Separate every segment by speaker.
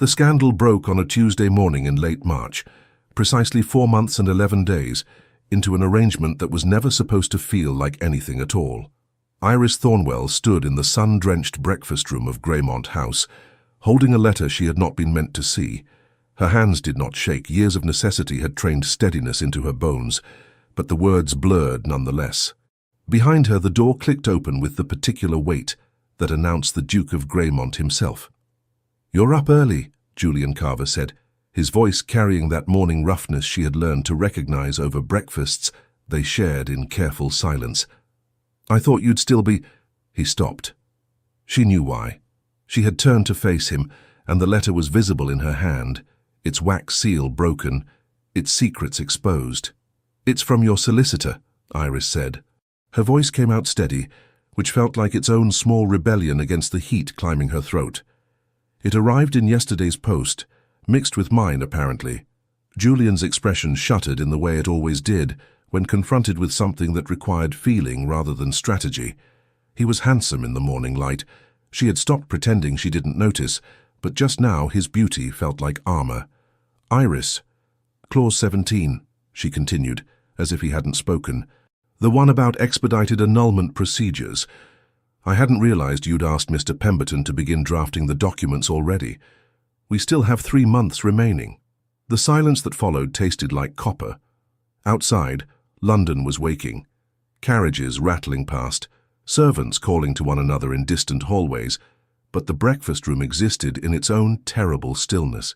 Speaker 1: The scandal broke on a Tuesday morning in late March, precisely 4 months and 11 days, into an arrangement that was never supposed to feel like anything at all. Iris Thornwell stood in the sun-drenched breakfast room of Greymont House, holding a letter she had not been meant to see. Her hands did not shake. Years of necessity had trained steadiness into her bones, but the words blurred nonetheless. Behind her, the door clicked open with the particular weight that announced the Duke of Greymont himself. "You're up early," Julian Carver said, his voice carrying that morning roughness she had learned to recognize over breakfasts they shared in careful silence. "I thought you'd still be—" He stopped. She knew why. She had turned to face him, and the letter was visible in her hand, its wax seal broken, its secrets exposed. "It's from your solicitor," Iris said. Her voice came out steady, which felt like its own small rebellion against the heat climbing her throat. "It arrived in yesterday's post, mixed with mine, apparently." Julian's expression shuttered in the way it always did when confronted with something that required feeling rather than strategy. He was handsome in the morning light. She had stopped pretending she didn't notice, but just now his beauty felt like armor. "Iris, Clause 17, she continued, as if he hadn't spoken. "The one about expedited annulment procedures. I hadn't realized you'd asked Mr. Pemberton to begin drafting the documents already. We still have 3 months remaining." The silence that followed tasted like copper. Outside, London was waking. Carriages rattling past, servants calling to one another in distant hallways, but the breakfast room existed in its own terrible stillness.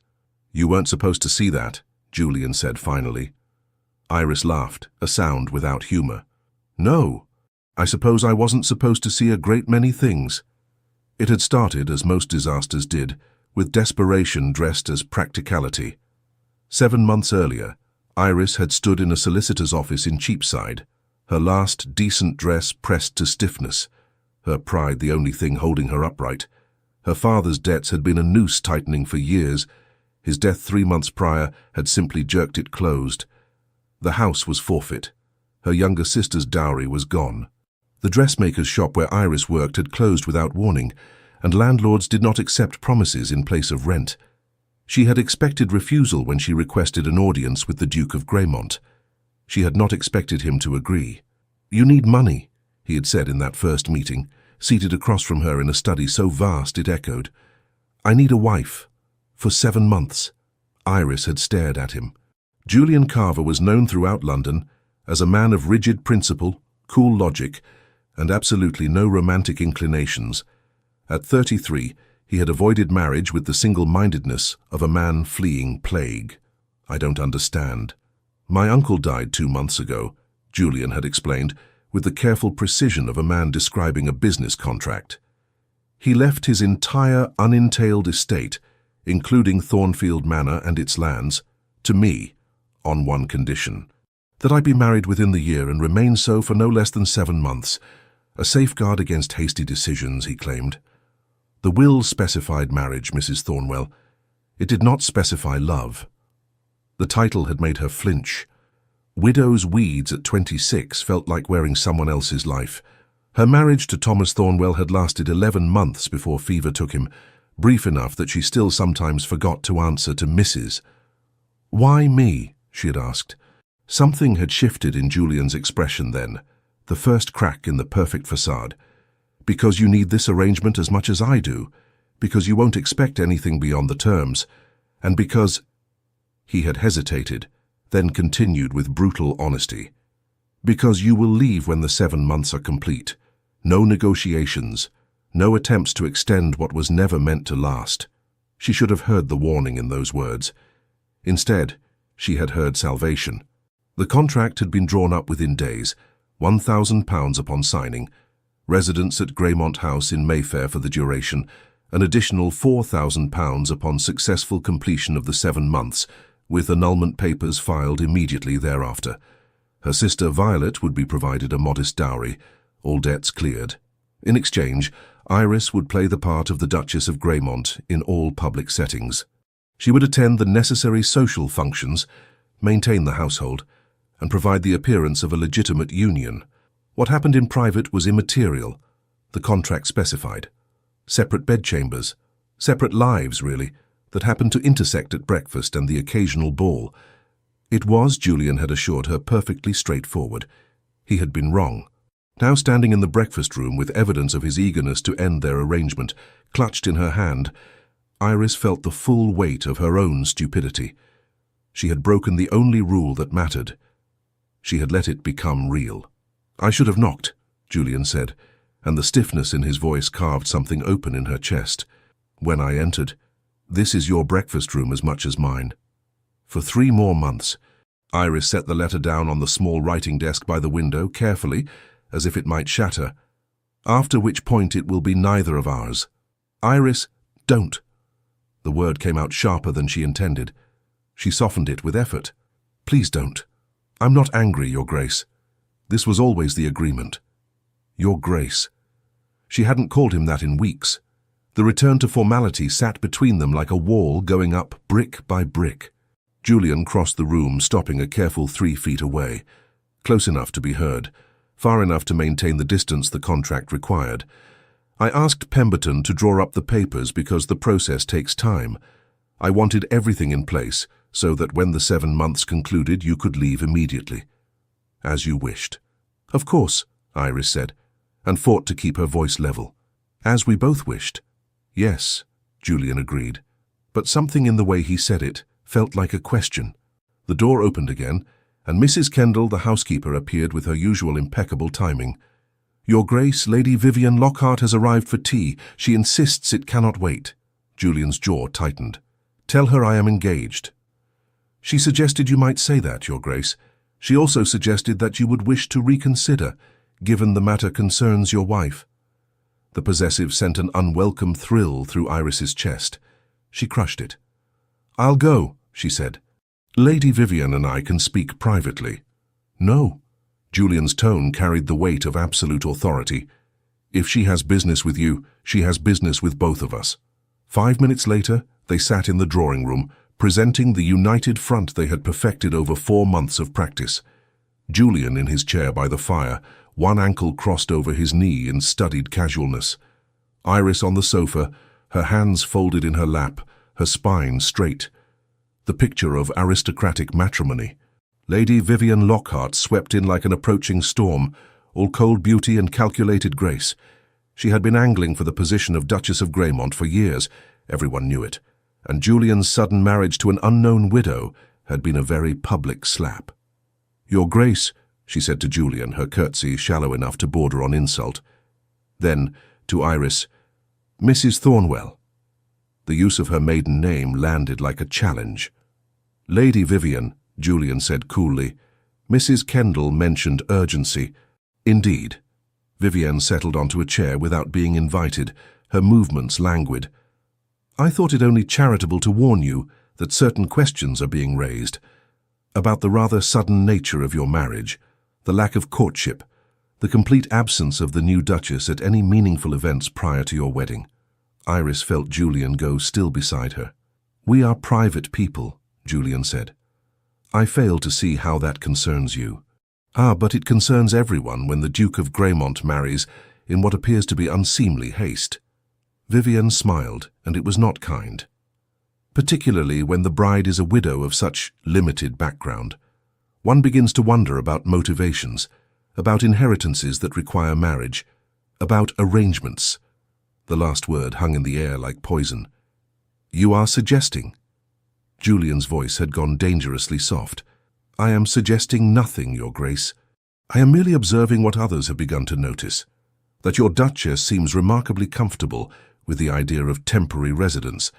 Speaker 1: "You weren't supposed to see that," Julian said finally. Iris laughed, a sound without humor. "No, I suppose I wasn't supposed to see a great many things." It had started, as most disasters did, with desperation dressed as practicality. 7 months earlier, Iris had stood in a solicitor's office in Cheapside, her last decent dress pressed to stiffness, her pride the only thing holding her upright. Her father's debts had been a noose tightening for years. His death 3 months prior had simply jerked it closed. The house was forfeit. Her younger sister's dowry was gone. The dressmaker's shop where Iris worked had closed without warning, and landlords did not accept promises in place of rent. She had expected refusal when she requested an audience with the Duke of Greymont. She had not expected him to agree. "You need money," he had said in that first meeting, seated across from her in a study so vast it echoed. "I need a wife. For 7 months." Iris had stared at him. Julian Carver was known throughout London as a man of rigid principle, cool logic, and absolutely no romantic inclinations. At 33, he had avoided marriage with the single-mindedness of a man fleeing plague. "I don't understand." "My uncle died 2 months ago," Julian had explained, with the careful precision of a man describing a business contract. "He left his entire unentailed estate, including Thornfield Manor and its lands, to me, on one condition: that I be married within the year and remain so for no less than 7 months. A safeguard against hasty decisions," he claimed. The will specified marriage, Mrs. Thornwell. It did not specify love. The title had made her flinch. Widow's weeds at 26 felt like wearing someone else's life. Her marriage to Thomas Thornwell had lasted 11 months before fever took him, brief enough that she still sometimes forgot to answer to Mrs. "Why me?" she had asked. Something had shifted in Julian's expression then, the first crack in the perfect facade. "Because you need this arrangement as much as I do, because you won't expect anything beyond the terms, and because—" He had hesitated, then continued with brutal honesty. "Because you will leave when the 7 months are complete. No negotiations, no attempts to extend what was never meant to last." She should have heard the warning in those words. Instead, she had heard salvation. The contract had been drawn up within days, £1,000 upon signing, residence at Greymont House in Mayfair for the duration, an additional £4,000 upon successful completion of the 7 months, with annulment papers filed immediately thereafter. Her sister Violet would be provided a modest dowry, all debts cleared. In exchange, Iris would play the part of the Duchess of Greymont in all public settings. She would attend the necessary social functions, maintain the household, and provide the appearance of a legitimate union. What happened in private was immaterial. The contract specified. Separate bedchambers, separate lives, really. that happened to intersect at breakfast and the occasional ball. It was, Julian had assured her, perfectly straightforward. He had been wrong. Now standing in the breakfast room with evidence of his eagerness to end their arrangement, clutched in her hand, Iris felt the full weight of her own stupidity. She had broken the only rule that mattered. She had let it become real. "I should have knocked," Julian said, and the stiffness in his voice carved something open in her chest. "When I entered, this is your breakfast room as much as mine." For 3 more months, Iris set the letter down on the small writing desk by the window, carefully, as if it might shatter, after which point it will be neither of ours. "Iris, don't." The word came out sharper than she intended. She softened it with effort. "Please don't. I'm not angry, Your Grace. This was always the agreement. Your Grace." She hadn't called him that in weeks. The return to formality sat between them like a wall going up brick by brick. Julian crossed the room, stopping a careful 3 feet away, close enough to be heard, far enough to maintain the distance the contract required. "I asked Pemberton to draw up the papers because the process takes time. I wanted everything in place so that when the 7 months concluded you could leave immediately." "As you wished." "Of course," Iris said, and fought to keep her voice level. "As we both wished." "Yes," Julian agreed, but something in the way he said it felt like a question. The door opened again, and Mrs. Kendall, the housekeeper, appeared with her usual impeccable timing. "Your Grace, Lady Vivian Lockhart has arrived for tea. She insists it cannot wait." Julian's jaw tightened. "Tell her I am engaged." "She suggested you might say that, Your Grace. She also suggested that you would wish to reconsider, given the matter concerns your wife." The possessive sent an unwelcome thrill through Iris's chest. She crushed it. "I'll go," she said. "Lady Vivian and I can speak privately." "No." Julian's tone carried the weight of absolute authority. "If she has business with you, she has business with both of us." 5 minutes later, they sat in the drawing room, presenting the united front they had perfected over 4 months of practice. Julian in his chair by the fire, one ankle crossed over his knee in studied casualness. Iris on the sofa, her hands folded in her lap, her spine straight. The picture of aristocratic matrimony. Lady Vivian Lockhart swept in like an approaching storm, all cold beauty and calculated grace. She had been angling for the position of Duchess of Greymont for years, everyone knew it, and Julian's sudden marriage to an unknown widow had been a very public slap. "Your Grace," she said to Julian, her curtsy shallow enough to border on insult. Then, to Iris, "Mrs. Thornwell." The use of her maiden name landed like a challenge. "Lady Vivian," Julian said coolly. Mrs. Kendall mentioned urgency. "Indeed." Vivian settled onto a chair without being invited, her movements languid. "I thought it only charitable to warn you that certain questions are being raised about the rather sudden nature of your marriage, the lack of courtship, the complete absence of the new Duchess at any meaningful events prior to your wedding." Iris felt Julian go still beside her. "We are private people," Julian said. "I fail to see how that concerns you." "Ah, but it concerns everyone when the Duke of Greymont marries in what appears to be unseemly haste." Vivian smiled, and it was not kind. "Particularly when the bride is a widow of such limited background. One begins to wonder about motivations, about inheritances that require marriage, about arrangements." The last word hung in the air like poison. "You are suggesting?" Julian's voice had gone dangerously soft. "I am suggesting nothing, Your Grace. I am merely observing what others have begun to notice, that your Duchess seems remarkably comfortable with the idea of temporary residence,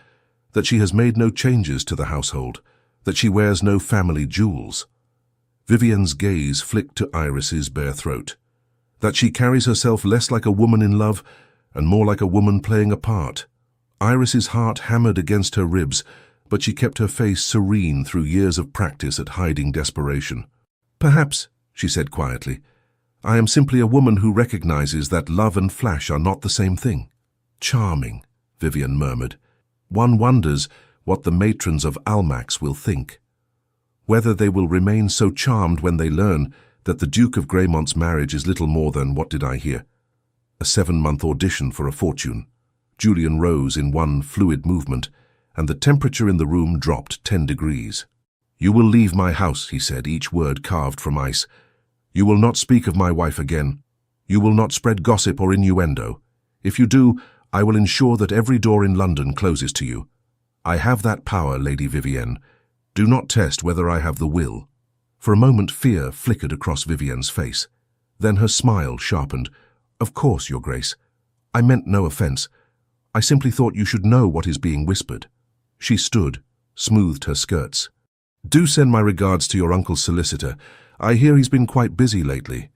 Speaker 1: that she has made no changes to the household, that she wears no family jewels." Vivian's gaze flicked to Iris's bare throat. "That she carries herself less like a woman in love and more like a woman playing a part." Iris's heart hammered against her ribs, but she kept her face serene through years of practice at hiding desperation. "Perhaps," she said quietly, "I am simply a woman who recognizes that love and flash are not the same thing." "Charming," Vivian murmured. "One wonders what the matrons of Almack's will think. Whether they will remain so charmed when they learn that the Duke of Greymont's marriage is little more than, what did I hear? A 7-month audition for a fortune." Julian rose in one fluid movement, and the temperature in the room dropped 10 degrees. "You will leave my house," he said, each word carved from ice. "You will not speak of my wife again. You will not spread gossip or innuendo. If you do, I will ensure that every door in London closes to you. I have that power, Lady Vivienne. Do not test whether I have the will." For a moment fear flickered across Vivienne's face. Then her smile sharpened. "Of course, Your Grace. I meant no offence. I simply thought you should know what is being whispered." She stood, smoothed her skirts. "Do send my regards to your uncle's solicitor. I hear he's been quite busy lately."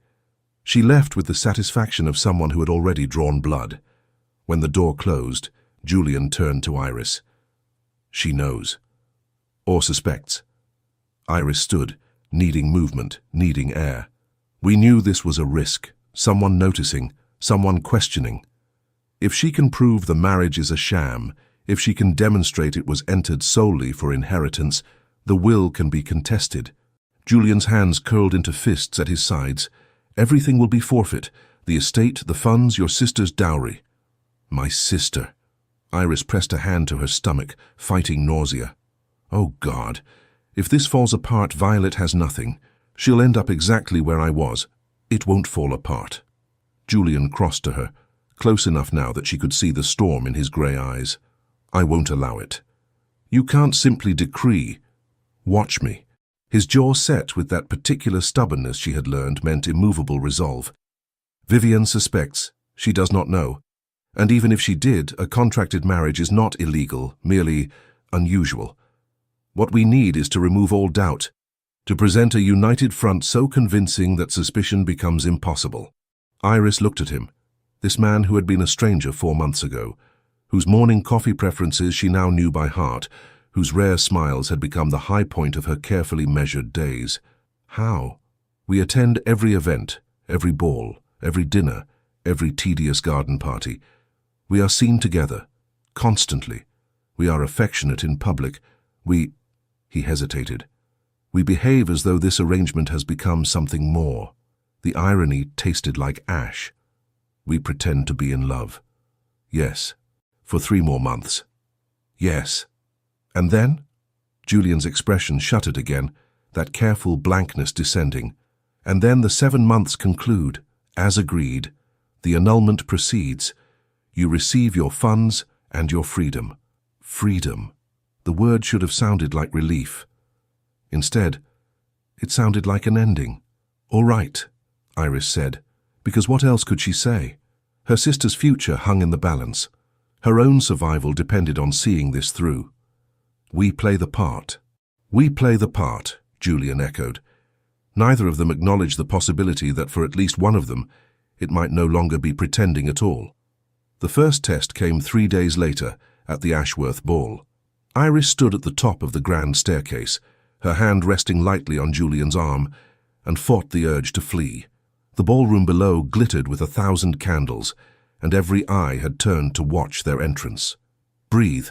Speaker 1: She left with the satisfaction of someone who had already drawn blood. When the door closed, Julian turned to Iris. "She knows. Or suspects." Iris stood, needing movement, needing air. "We knew this was a risk, someone noticing, someone questioning. If she can prove the marriage is a sham, if she can demonstrate it was entered solely for inheritance, the will can be contested." Julian's hands curled into fists at his sides. "Everything will be forfeit. The estate, the funds, your sister's dowry." "My sister." Iris pressed a hand to her stomach, fighting nausea. "Oh God, if this falls apart, Violet has nothing. She'll end up exactly where I was. It won't fall apart." Julian crossed to her, close enough now that she could see the storm in his grey eyes. "I won't allow it. You can't simply decree. Watch me." His jaw set with that particular stubbornness she had learned meant immovable resolve. "Vivienne suspects. She does not know. And even if she did, a contracted marriage is not illegal, merely unusual. What we need is to remove all doubt, to present a united front so convincing that suspicion becomes impossible." Iris looked at him, this man who had been a stranger 4 months ago, whose morning coffee preferences she now knew by heart, whose rare smiles had become the high point of her carefully measured days. "How?" "We attend every event, every ball, every dinner, every tedious garden party. We are seen together, constantly. We are affectionate in public. He hesitated. "We behave as though this arrangement has become something more." The irony tasted like ash. "We pretend to be in love." "Yes. For 3 more months." "Yes. And then?" Julian's expression shuttered again, that careful blankness descending. "And then the 7 months conclude. As agreed. The annulment proceeds. You receive your funds and your freedom." Freedom. The word should have sounded like relief. Instead, it sounded like an ending. "All right," Iris said, because what else could she say? Her sister's future hung in the balance. Her own survival depended on seeing this through. "We play the part." "We play the part," Julian echoed. Neither of them acknowledged the possibility that for at least one of them, it might no longer be pretending at all. The first test came 3 days later, at the Ashworth ball. Iris stood at the top of the grand staircase, her hand resting lightly on Julian's arm, and fought the urge to flee. The ballroom below glittered with 1,000 candles, and every eye had turned to watch their entrance. "Breathe,"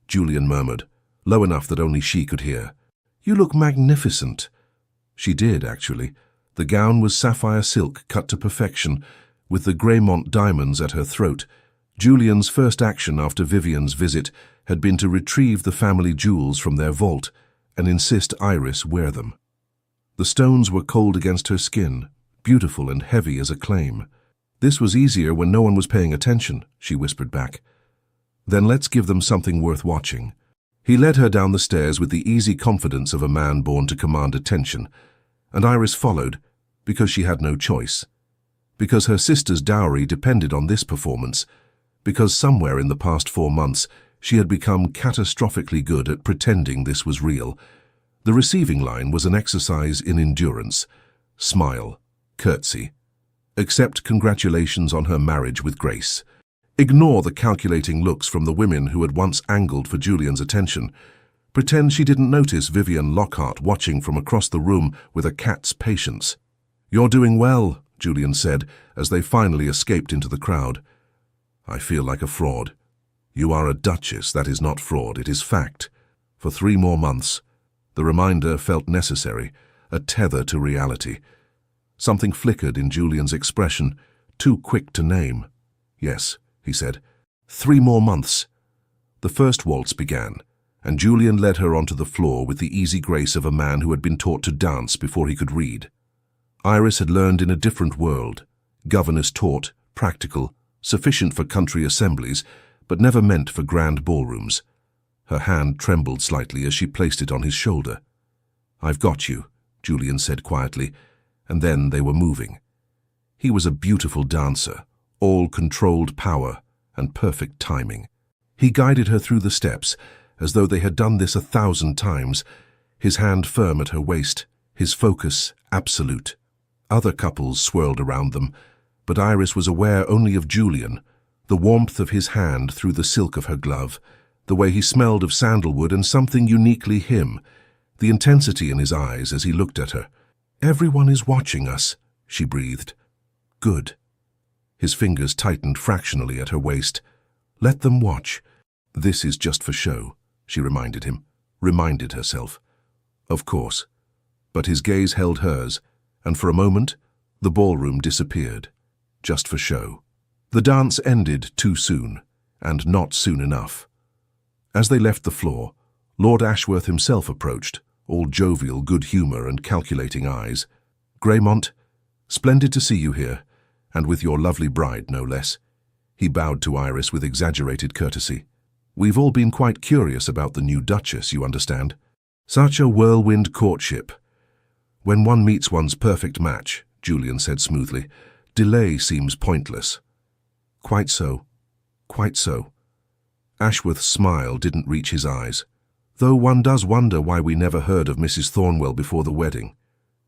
Speaker 1: Julian murmured, low enough that only she could hear. "You look magnificent." She did, actually. The gown was sapphire silk cut to perfection, with the Greymont diamonds at her throat. Julian's first action after Vivienne's visit had been to retrieve the family jewels from their vault and insist Iris wear them. The stones were cold against her skin, beautiful and heavy as a claim. "This was easier when no one was paying attention," she whispered back. "Then let's give them something worth watching." He led her down the stairs with the easy confidence of a man born to command attention, and Iris followed, because she had no choice. Because her sister's dowry depended on this performance, because somewhere in the past 4 months she had become catastrophically good at pretending this was real. The receiving line was an exercise in endurance. Smile, curtsy. Accept congratulations on her marriage with Grace. Ignore the calculating looks from the women who had once angled for Julian's attention. Pretend she didn't notice Vivienne Lockhart watching from across the room with a cat's patience. "You're doing well," Julian said, as they finally escaped into the crowd. "I feel like a fraud." "You are a duchess, that is not fraud, it is fact." For 3 more months. The reminder felt necessary, a tether to reality. Something flickered in Julian's expression, too quick to name. "Yes," he said. 3 more months. The first waltz began. and Julian led her onto the floor with the easy grace of a man who had been taught to dance before he could read. Iris had learned in a different world, governess taught, practical, sufficient for country assemblies, but never meant for grand ballrooms. Her hand trembled slightly as she placed it on his shoulder. "I've got you," Julian said quietly, and then they were moving. He was a beautiful dancer, all controlled power and perfect timing. He guided her through the steps, as though they had done this 1,000 times, his hand firm at her waist, his focus absolute. Other couples swirled around them, but Iris was aware only of Julian, the warmth of his hand through the silk of her glove, the way he smelled of sandalwood and something uniquely him, the intensity in his eyes as he looked at her. "Everyone is watching us," she breathed. "Good." His fingers tightened fractionally at her waist. "Let them watch. This is just for show," she reminded herself. Of course. But his gaze held hers, and for a moment, the ballroom disappeared. Just for show. The dance ended too soon, and not soon enough. As they left the floor, Lord Ashworth himself approached, all jovial good humour and calculating eyes. "Greymont, splendid to see you here, and with your lovely bride, no less." He bowed to Iris with exaggerated courtesy. "We've all been quite curious about the new Duchess, you understand. Such a whirlwind courtship. When one meets one's perfect match," Julian said smoothly, "delay seems pointless." "Quite so. Quite so." Ashworth's smile didn't reach his eyes. "Though one does wonder why we never heard of Mrs. Thornwell before the wedding.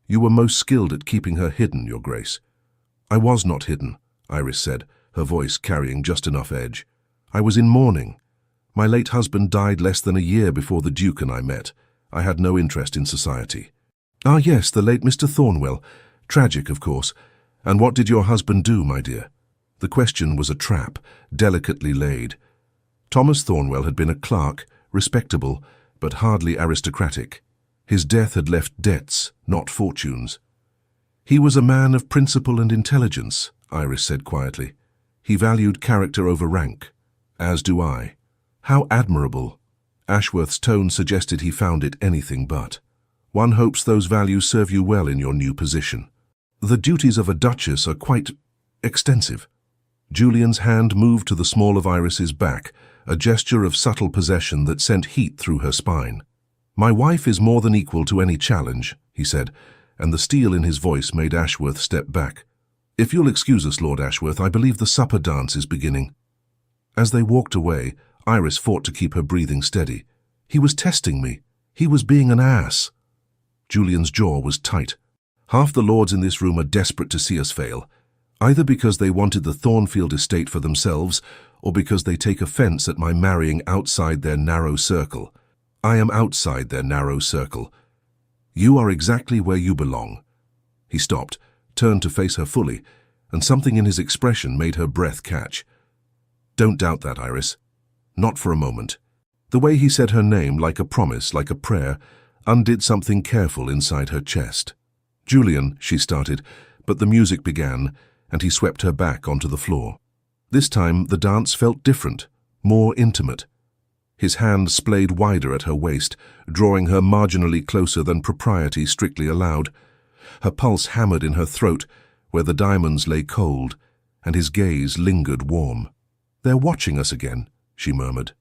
Speaker 1: You were most skilled at keeping her hidden, Your Grace." "I was not hidden," Iris said, her voice carrying just enough edge. "I was in mourning. My late husband died less than a year before the Duke and I met. I had no interest in society." "Ah, yes, the late Mr. Thornwell. Tragic, of course. And what did your husband do, my dear?" The question was a trap, delicately laid. Thomas Thornwell had been a clerk, respectable, but hardly aristocratic. His death had left debts, not fortunes. "He was a man of principle and intelligence," Iris said quietly. "He valued character over rank. As do I." "How admirable." Ashworth's tone suggested he found it anything but. "One hopes those values serve you well in your new position. The duties of a duchess are quite extensive." Julian's hand moved to the small of Iris's back, a gesture of subtle possession that sent heat through her spine. "My wife is more than equal to any challenge," he said, and the steel in his voice made Ashworth step back. "If you'll excuse us, Lord Ashworth, I believe the supper dance is beginning." As they walked away, Iris fought to keep her breathing steady. He was testing me. He was being an ass. Julian's jaw was tight. Half the lords in this room are desperate to see us fail, either because they wanted the Thornfield estate for themselves or because they take offence at my marrying outside their narrow circle. I am outside their narrow circle. You are exactly where you belong." He stopped, turned to face her fully, and something in his expression made her breath catch. "Don't doubt that, Iris. Not for a moment." The way he said her name, like a promise, like a prayer, undid something careful inside her chest. "Julian," she started, but the music began, and he swept her back onto the floor. This time the dance felt different, more intimate. His hand splayed wider at her waist, drawing her marginally closer than propriety strictly allowed. Her pulse hammered in her throat, where the diamonds lay cold, and his gaze lingered warm. "They're watching us again," she murmured.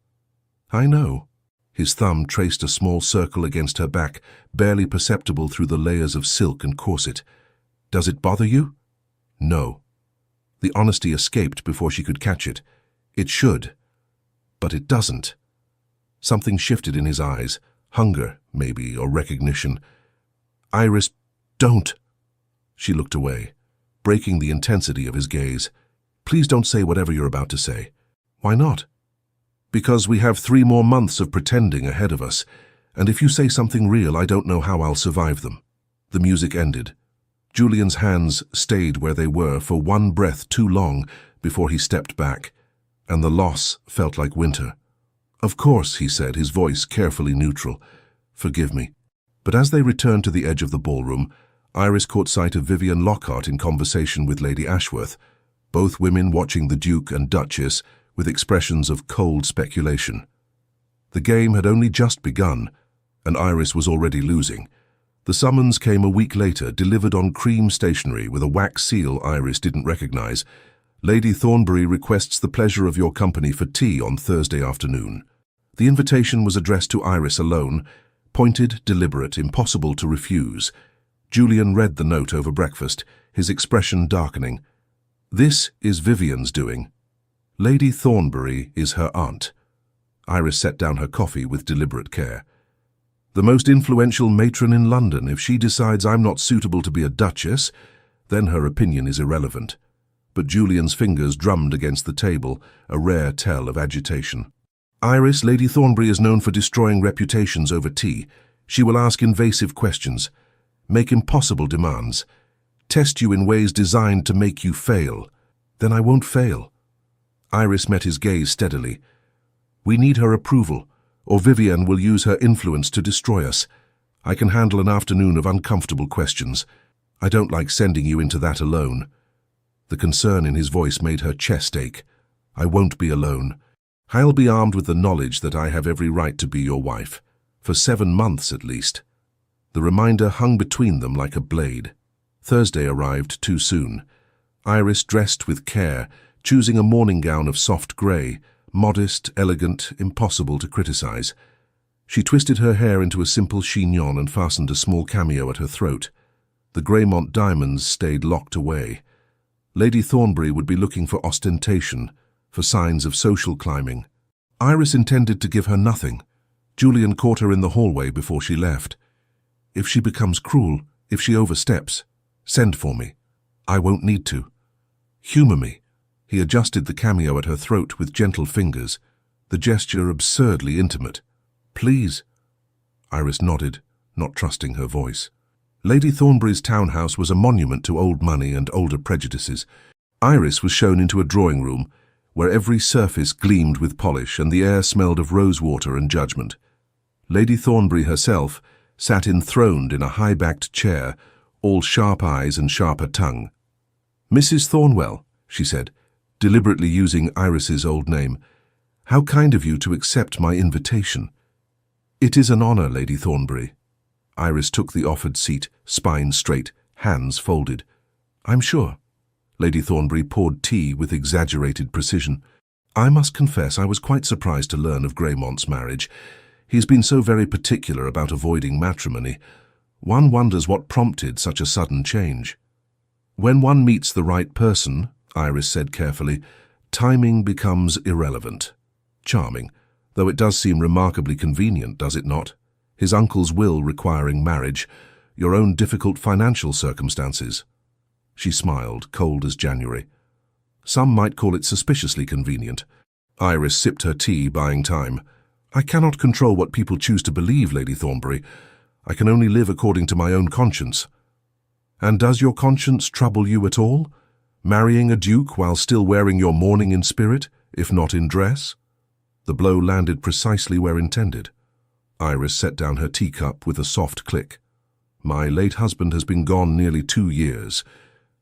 Speaker 1: "I know." His thumb traced a small circle against her back, barely perceptible through the layers of silk and corset. "Does it bother you?" "No." The honesty escaped before she could catch it. "It should. But it doesn't." Something shifted in his eyes, hunger, maybe, or recognition. "Iris, don't." She looked away, breaking the intensity of his gaze. "Please don't say whatever you're about to say." "Why not?" "Because we have 3 more months of pretending ahead of us, and if you say something real, I don't know how I'll survive them." The music ended. Julian's hands stayed where they were for one breath too long before he stepped back, and the loss felt like winter. "Of course," he said, his voice carefully neutral. "Forgive me." But as they returned to the edge of the ballroom, Iris caught sight of Vivian Lockhart in conversation with Lady Ashworth, both women watching the Duke and Duchess with expressions of cold speculation. The game had only just begun, and Iris was already losing. The summons came a week later, delivered on cream stationery with a wax seal Iris didn't recognize. Lady Thornbury requests the pleasure of your company for tea on Thursday afternoon. The invitation was addressed to Iris alone, pointed, deliberate, impossible to refuse. Julian read the note over breakfast, his expression darkening. This is Vivian's doing. Lady Thornbury is her aunt. Iris set down her coffee with deliberate care. The most influential matron in London. If she decides I'm not suitable to be a duchess, then her opinion is irrelevant. But Julian's fingers drummed against the table, a rare tell of agitation. Iris, Lady Thornbury is known for destroying reputations over tea. She will ask invasive questions, make impossible demands, test you in ways designed to make you fail. Then I won't fail. Iris met his gaze steadily. We need her approval, or Vivian will use her influence to destroy us. I can handle an afternoon of uncomfortable questions. I don't like sending you into that alone. The concern in his voice made her chest ache. I won't be alone. I'll be armed with the knowledge that I have every right to be your wife, for 7 months at least. The reminder hung between them like a blade. Thursday arrived too soon. Iris dressed with care, choosing a morning gown of soft grey, modest, elegant, impossible to criticize. She twisted her hair into a simple chignon and fastened a small cameo at her throat. The Greymont diamonds stayed locked away. Lady Thornbury would be looking for ostentation, for signs of social climbing. Iris intended to give her nothing. Julian caught her in the hallway before she left. If she becomes cruel, if she oversteps, send for me. I won't need to. Humor me. He adjusted the cameo at her throat with gentle fingers, the gesture absurdly intimate. Please. Iris nodded, not trusting her voice. Lady Thornbury's townhouse was a monument to old money and older prejudices. Iris was shown into a drawing room, where every surface gleamed with polish and the air smelled of rosewater and judgment. Lady Thornbury herself sat enthroned in a high-backed chair, all sharp eyes and sharper tongue. Mrs. Thornwell, she said, deliberately using Iris's old name, how kind of you to accept my invitation. It is an honor, Lady Thornbury. Iris took the offered seat, spine straight, hands folded. I'm sure. Lady Thornbury poured tea with exaggerated precision. I must confess I was quite surprised to learn of Greymont's marriage. He's been so very particular about avoiding matrimony. One wonders what prompted such a sudden change. When one meets the right person, Iris said carefully, timing becomes irrelevant. Charming, though it does seem remarkably convenient, does it not? His uncle's will requiring marriage, your own difficult financial circumstances. She smiled, cold as January. Some might call it suspiciously convenient. Iris sipped her tea, buying time. I cannot control what people choose to believe, Lady Thornbury. I can only live according to my own conscience. And does your conscience trouble you at all? Marrying a duke while still wearing your mourning in spirit, if not in dress? The blow landed precisely where intended. Iris set down her teacup with a soft click. My late husband has been gone nearly 2 years.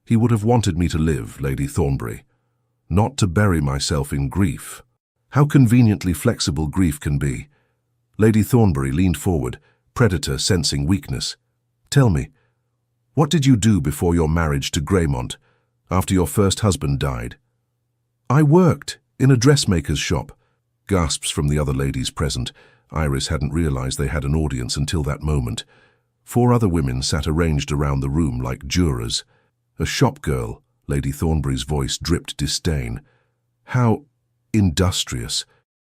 Speaker 1: He would have wanted me to live, Lady Thornbury, not to bury myself in grief. How conveniently flexible grief can be. Lady Thornbury leaned forward, predator sensing weakness. Tell me, what did you do before your marriage to Greymont, after your first husband died? I worked in a dressmaker's shop. Gasps from the other ladies present. Iris hadn't realized they had an audience until that moment. 4 other women sat arranged around the room like jurors. A shop girl, Lady Thornbury's voice dripped disdain. How industrious.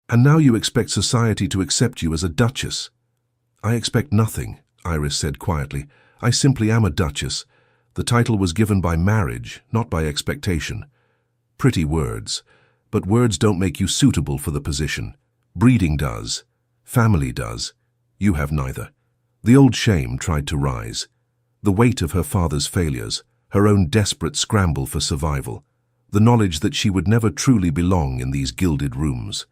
Speaker 1: And now you expect society to accept you as a duchess. I expect nothing, Iris said quietly. I simply am a duchess. The title was given by marriage, not by expectation. Pretty words, but words don't make you suitable for the position. Breeding does. Family does. You have neither. The old shame tried to rise. The weight of her father's failures, her own desperate scramble for survival, the knowledge that she would never truly belong in these gilded rooms.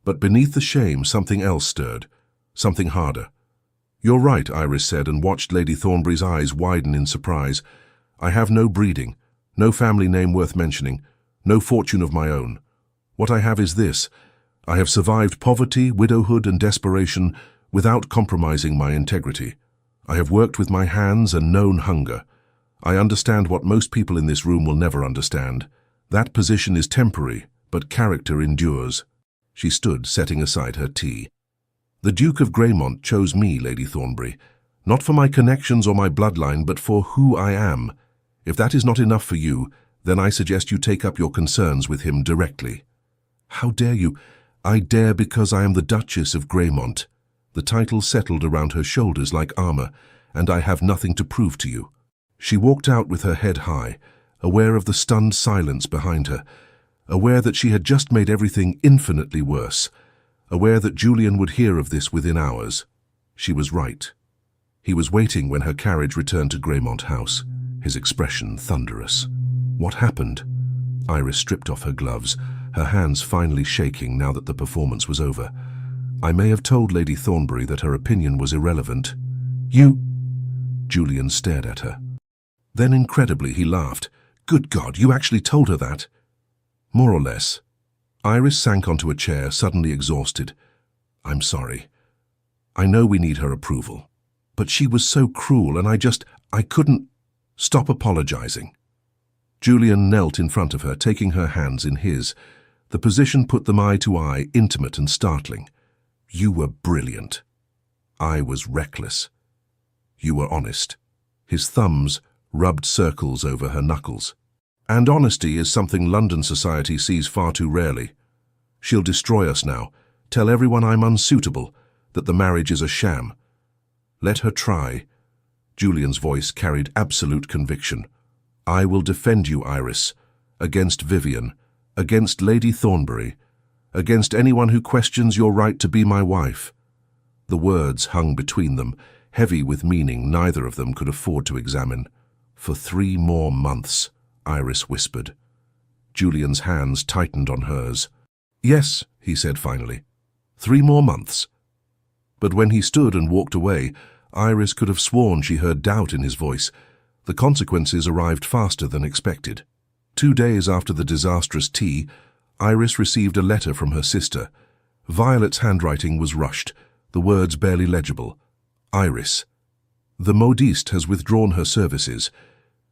Speaker 1: But beneath the shame something else stirred, something harder. You're right, Iris said, and watched Lady Thornbury's eyes widen in surprise. I have no breeding, no family name worth mentioning, no fortune of my own. What I have is this. I have survived poverty, widowhood, and desperation without compromising my integrity. I have worked with my hands and known hunger. I understand what most people in this room will never understand. That position is temporary, but character endures. She stood, setting aside her tea. The Duke of Greymont chose me, Lady Thornbury, not for my connections or my bloodline, but for who I am. If that is not enough for you, then I suggest you take up your concerns with him directly. How dare you? I dare because I am the Duchess of Greymont. The title settled around her shoulders like armor, and I have nothing to prove to you. She walked out with her head high, aware of the stunned silence behind her, aware that she had just made everything infinitely worse, aware that Julian would hear of this within hours. She was right. He was waiting when her carriage returned to Greymont House, his expression thunderous. What happened? Iris stripped off her gloves, her hands finally shaking now that the performance was over. I may have told Lady Thornbury that her opinion was irrelevant. You... Julian stared at her. Then incredibly he laughed. Good God, you actually told her that? More or less. Iris sank onto a chair, suddenly exhausted. I'm sorry. I know we need her approval. But she was so cruel and I couldn't... Stop apologizing. Julian knelt in front of her, taking her hands in his. The position put them eye to eye, intimate and startling. You were brilliant. I was reckless. You were honest. His thumbs rubbed circles over her knuckles. And honesty is something London society sees far too rarely. She'll destroy us now. Tell everyone I'm unsuitable, that the marriage is a sham. Let her try. Julian's voice carried absolute conviction. I will defend you, Iris, against Vivian, against Lady Thornbury, against anyone who questions your right to be my wife. The words hung between them, heavy with meaning neither of them could afford to examine. For 3 more months, Iris whispered. Julian's hands tightened on hers. Yes, he said finally. 3 more months. But when he stood and walked away, Iris could have sworn she heard doubt in his voice. The consequences arrived faster than expected. 2 days after the disastrous tea, Iris received a letter from her sister. Violet's handwriting was rushed, the words barely legible. Iris. The modiste has withdrawn her services.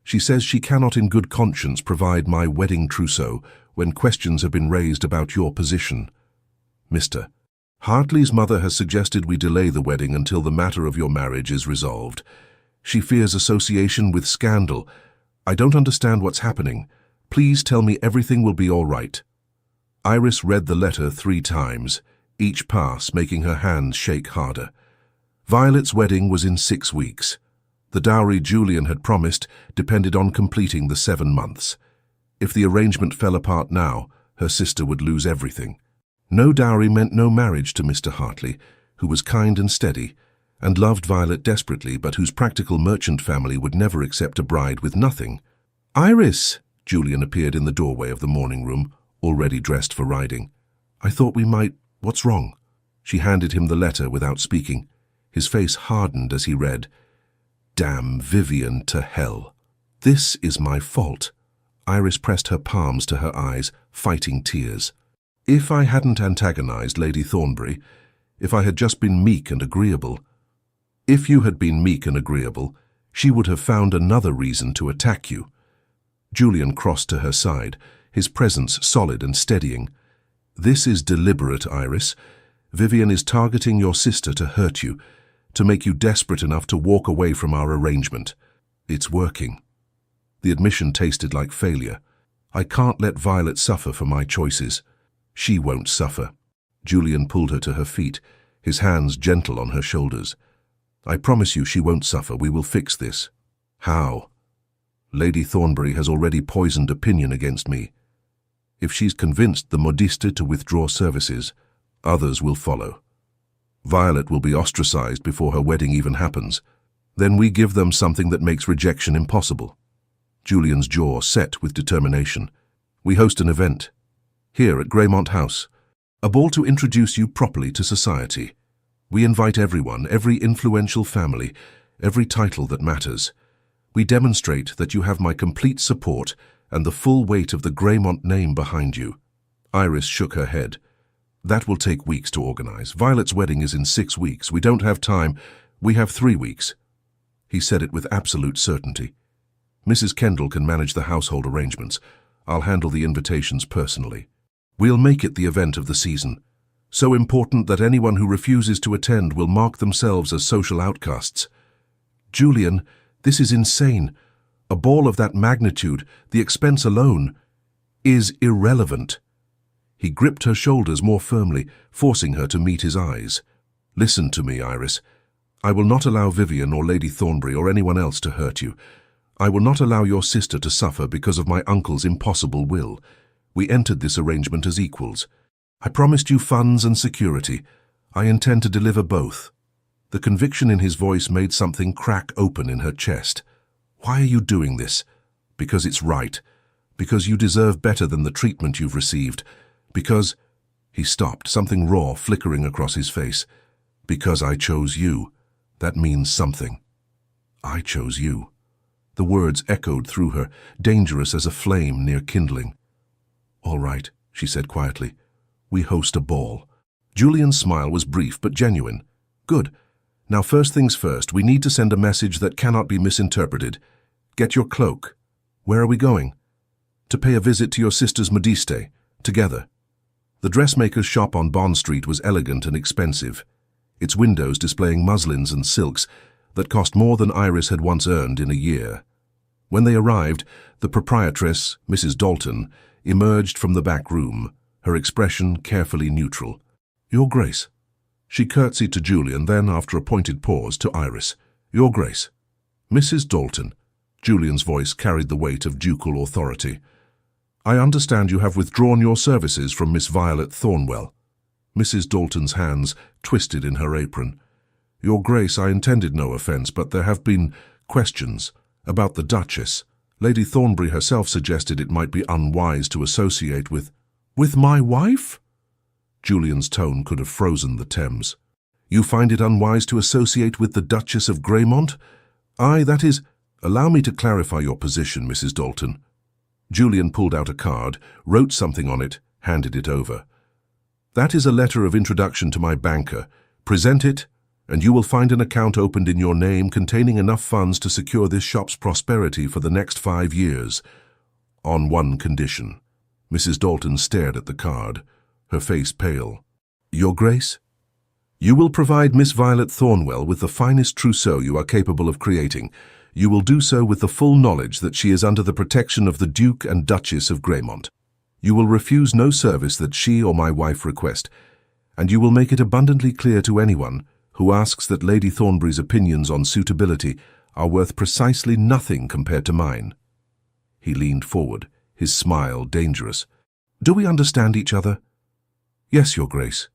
Speaker 1: She says she cannot in good conscience provide my wedding trousseau when questions have been raised about your position. Mr. Hartley's mother has suggested we delay the wedding until the matter of your marriage is resolved. She fears association with scandal. I don't understand what's happening. Please tell me everything will be all right. Iris read the letter 3 times, each pass making her hands shake harder. Violet's wedding was in 6 weeks. The dowry Julian had promised depended on completing the 7 months. If the arrangement fell apart now, her sister would lose everything. No dowry meant no marriage to Mr. Hartley, who was kind and steady, and loved Violet desperately, but whose practical merchant family would never accept a bride with nothing. Iris! Julian appeared in the doorway of the morning room, already dressed for riding. I thought we might... What's wrong? She handed him the letter without speaking. His face hardened as he read. Damn Vivian to hell. This is my fault. Iris pressed her palms to her eyes, fighting tears. If I hadn't antagonized Lady Thornbury, if I had just been meek and agreeable, if you had been meek and agreeable, she would have found another reason to attack you. Julian crossed to her side, his presence solid and steadying. This is deliberate, Iris. Vivian is targeting your sister to hurt you, to make you desperate enough to walk away from our arrangement. It's working. The admission tasted like failure. I can't let Violet suffer for my choices. She won't suffer. Julian pulled her to her feet, his hands gentle on her shoulders. I promise you she won't suffer. We will fix this. How? Lady Thornbury has already poisoned opinion against me. If she's convinced the modiste to withdraw services, others will follow. Violet will be ostracized before her wedding even happens. Then we give them something that makes rejection impossible. Julian's jaw set with determination. We host an event. Here at Greymont House. A ball to introduce you properly to society. We invite everyone, every influential family, every title that matters. We demonstrate that you have my complete support and the full weight of the Greymont name behind you. Iris shook her head. That will take weeks to organize. Violet's wedding is in 6 weeks. We don't have time. We have 3 weeks. He said it with absolute certainty. Mrs. Kendall can manage the household arrangements. I'll handle the invitations personally. We'll make it the event of the season. So important that anyone who refuses to attend will mark themselves as social outcasts. Julian, this is insane. A ball of that magnitude, the expense alone, is irrelevant. He gripped her shoulders more firmly, forcing her to meet his eyes. Listen to me, Iris. I will not allow Vivian or Lady Thornbury or anyone else to hurt you. I will not allow your sister to suffer because of my uncle's impossible will. We entered this arrangement as equals. I promised you funds and security. I intend to deliver both. The conviction in his voice made something crack open in her chest. Why are you doing this? Because it's right. Because you deserve better than the treatment you've received. Because... He stopped, something raw flickering across his face. Because I chose you. That means something. I chose you. The words echoed through her, dangerous as a flame near kindling. All right, she said quietly. We host a ball. Julian's smile was brief but genuine. Good. Now first things first, we need to send a message that cannot be misinterpreted. Get your cloak. Where are we going? To pay a visit to your sister's modiste, together. The dressmaker's shop on Bond Street was elegant and expensive, its windows displaying muslins and silks that cost more than Iris had once earned in a year. When they arrived, the proprietress, Mrs. Dalton, emerged from the back room, her expression carefully neutral. Your Grace. She curtsied to Julian, then, after a pointed pause, to Iris. Your Grace. Mrs. Dalton. Julian's voice carried the weight of ducal authority. I understand you have withdrawn your services from Miss Violet Thornwell. Mrs. Dalton's hands twisted in her apron. Your Grace, I intended no offence, but there have been questions about the Duchess. Lady Thornbury herself suggested it might be unwise to associate with... With my wife? Julian's tone could have frozen the Thames. You find it unwise to associate with the Duchess of Greymont? That is... Allow me to clarify your position, Mrs. Dalton. Julian pulled out a card, wrote something on it, handed it over. That is a letter of introduction to my banker. Present it, and you will find an account opened in your name containing enough funds to secure this shop's prosperity for the next 5 years. On one condition. Mrs. Dalton stared at the card, her face pale. Your Grace? You will provide Miss Violet Thornwell with the finest trousseau you are capable of creating. You will do so with the full knowledge that she is under the protection of the Duke and Duchess of Greymont. You will refuse no service that she or my wife request, and you will make it abundantly clear to anyone who asks that Lady Thornbury's opinions on suitability are worth precisely nothing compared to mine. He leaned forward, his smile dangerous. Do we understand each other? Yes, Your Grace.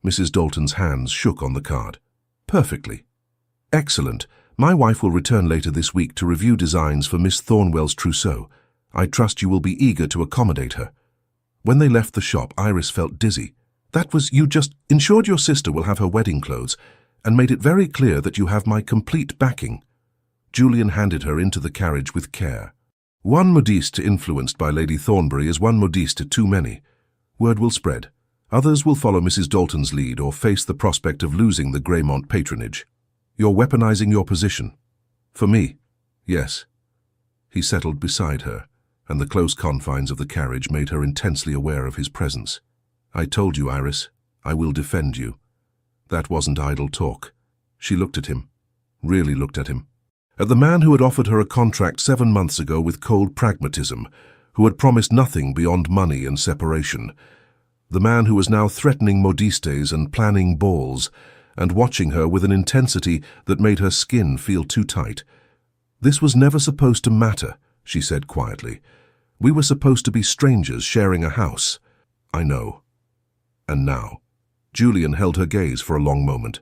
Speaker 1: Mrs. Dalton's hands shook on the card. Perfectly. Excellent. My wife will return later this week to review designs for Miss Thornwell's trousseau. I trust you will be eager to accommodate her. When they left the shop, Iris felt dizzy. That was, you just ensured your sister will have her wedding clothes and made it very clear that you have my complete backing. Julian handed her into the carriage with care. One modiste influenced by Lady Thornbury is one modiste too many. Word will spread. Others will follow Mrs. Dalton's lead or face the prospect of losing the Greymont patronage. You're weaponizing your position. For me, yes. He settled beside her, and the close confines of the carriage made her intensely aware of his presence. I told you, Iris, I will defend you. That wasn't idle talk. She looked at him, really looked at him. At the man who had offered her a contract 7 months ago with cold pragmatism, who had promised nothing beyond money and separation. The man who was now threatening modistes and planning balls, and watching her with an intensity that made her skin feel too tight. This was never supposed to matter, she said quietly. We were supposed to be strangers sharing a house. I know. And now. Julian held her gaze for a long moment.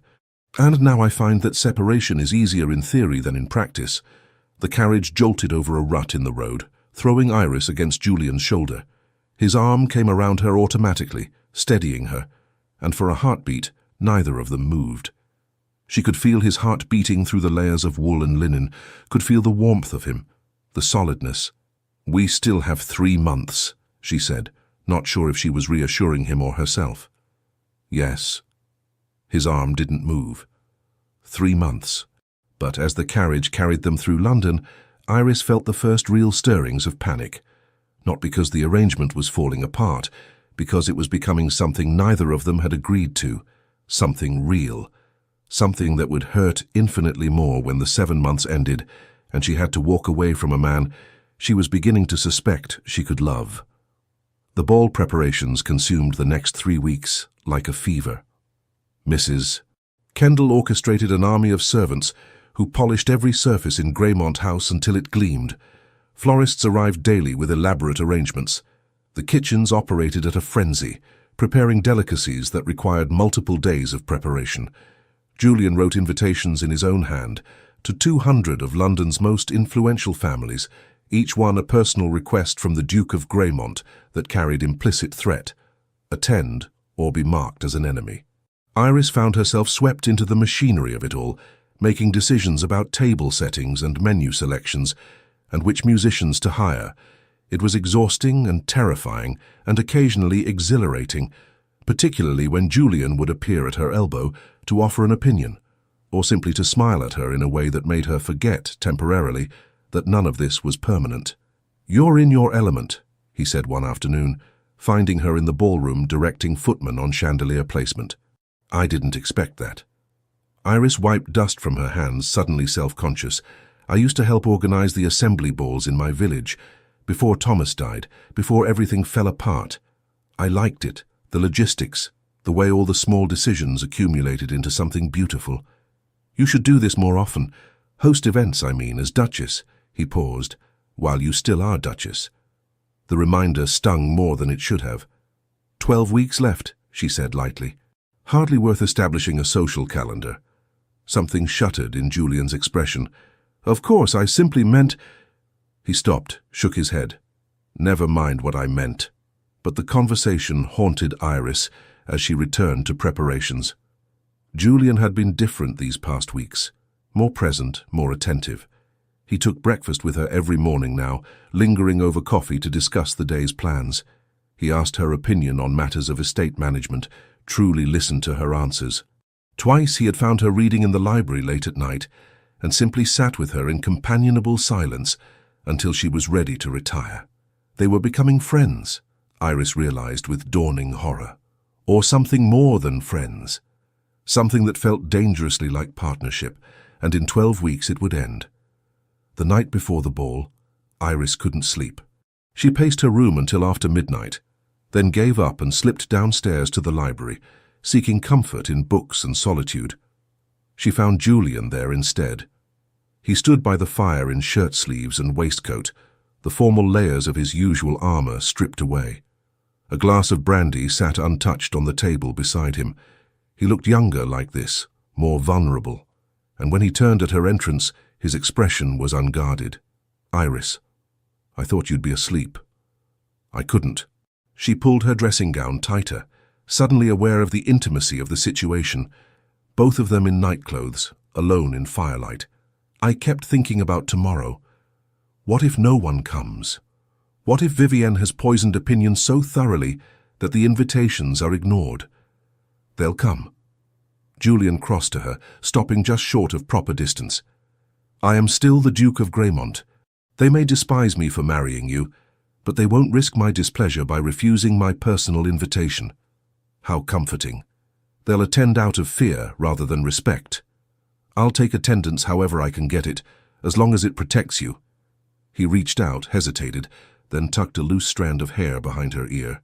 Speaker 1: And now I find that separation is easier in theory than in practice. The carriage jolted over a rut in the road, throwing Iris against Julian's shoulder. His arm came around her automatically, steadying her, and for a heartbeat, neither of them moved. She could feel his heart beating through the layers of wool and linen, could feel the warmth of him, the solidness. We still have 3 months, she said, not sure if she was reassuring him or herself. Yes. His arm didn't move. 3 months. But as the carriage carried them through London, Iris felt the first real stirrings of panic. Not because the arrangement was falling apart, because it was becoming something neither of them had agreed to, something real, something that would hurt infinitely more when the 7 months ended and she had to walk away from a man she was beginning to suspect she could love. The ball preparations consumed the next 3 weeks like a fever. Mrs. Kendall orchestrated an army of servants who polished every surface in Greymont House until it gleamed. Florists arrived daily with elaborate arrangements. The kitchens operated at a frenzy, preparing delicacies that required multiple days of preparation. Julian wrote invitations in his own hand to 200 of London's most influential families, each one a personal request from the Duke of Greymont that carried implicit threat: attend or be marked as an enemy. Iris found herself swept into the machinery of it all, making decisions about table settings and menu selections, and which musicians to hire. It was exhausting and terrifying, and occasionally exhilarating, particularly when Julian would appear at her elbow to offer an opinion, or simply to smile at her in a way that made her forget, temporarily, that none of this was permanent. "You're in your element," he said one afternoon, finding her in the ballroom directing footmen on chandelier placement. "I didn't expect that." Iris wiped dust from her hands, suddenly self-conscious. "I used to help organize the assembly balls in my village, before Thomas died, before everything fell apart. I liked it, the logistics, the way all the small decisions accumulated into something beautiful. You should do this more often. Host events, I mean, as Duchess." He paused. "While you still are Duchess." The reminder stung more than it should have. 12 weeks left," she said lightly. "Hardly worth establishing a social calendar." Something shuddered in Julian's expression. "Of course, I simply meant—" He stopped, shook his head. "Never mind what I meant." But the conversation haunted Iris as she returned to preparations. Julian had been different these past weeks, more present, more attentive. He took breakfast with her every morning now, lingering over coffee to discuss the day's plans. He asked her opinion on matters of estate management, truly listened to her answers. Twice he had found her reading in the library late at night, and simply sat with her in companionable silence until she was ready to retire. They were becoming friends, Iris realized with dawning horror. Or something more than friends. Something that felt dangerously like partnership, and in 12 weeks it would end. The night before the ball, Iris couldn't sleep. She paced her room until after midnight, then gave up and slipped downstairs to the library, seeking comfort in books and solitude. She found Julian there instead. He stood by the fire in shirt sleeves and waistcoat, the formal layers of his usual armor stripped away. A glass of brandy sat untouched on the table beside him. He looked younger like this, more vulnerable, and when he turned at her entrance, his expression was unguarded. "Iris, I thought you'd be asleep." "I couldn't." She pulled her dressing gown tighter, suddenly aware of the intimacy of the situation, both of them in nightclothes, alone in firelight. "I kept thinking about tomorrow. What if no one comes? What if Vivienne has poisoned opinion so thoroughly that the invitations are ignored?" "They'll come." Julian crossed to her, stopping just short of proper distance. "I am still the Duke of Greymont. They may despise me for marrying you, but they won't risk my displeasure by refusing my personal invitation." How comforting. They'll attend out of fear rather than respect. "I'll take attendance however I can get it, as long as it protects you." He reached out, hesitated, then tucked a loose strand of hair behind her ear.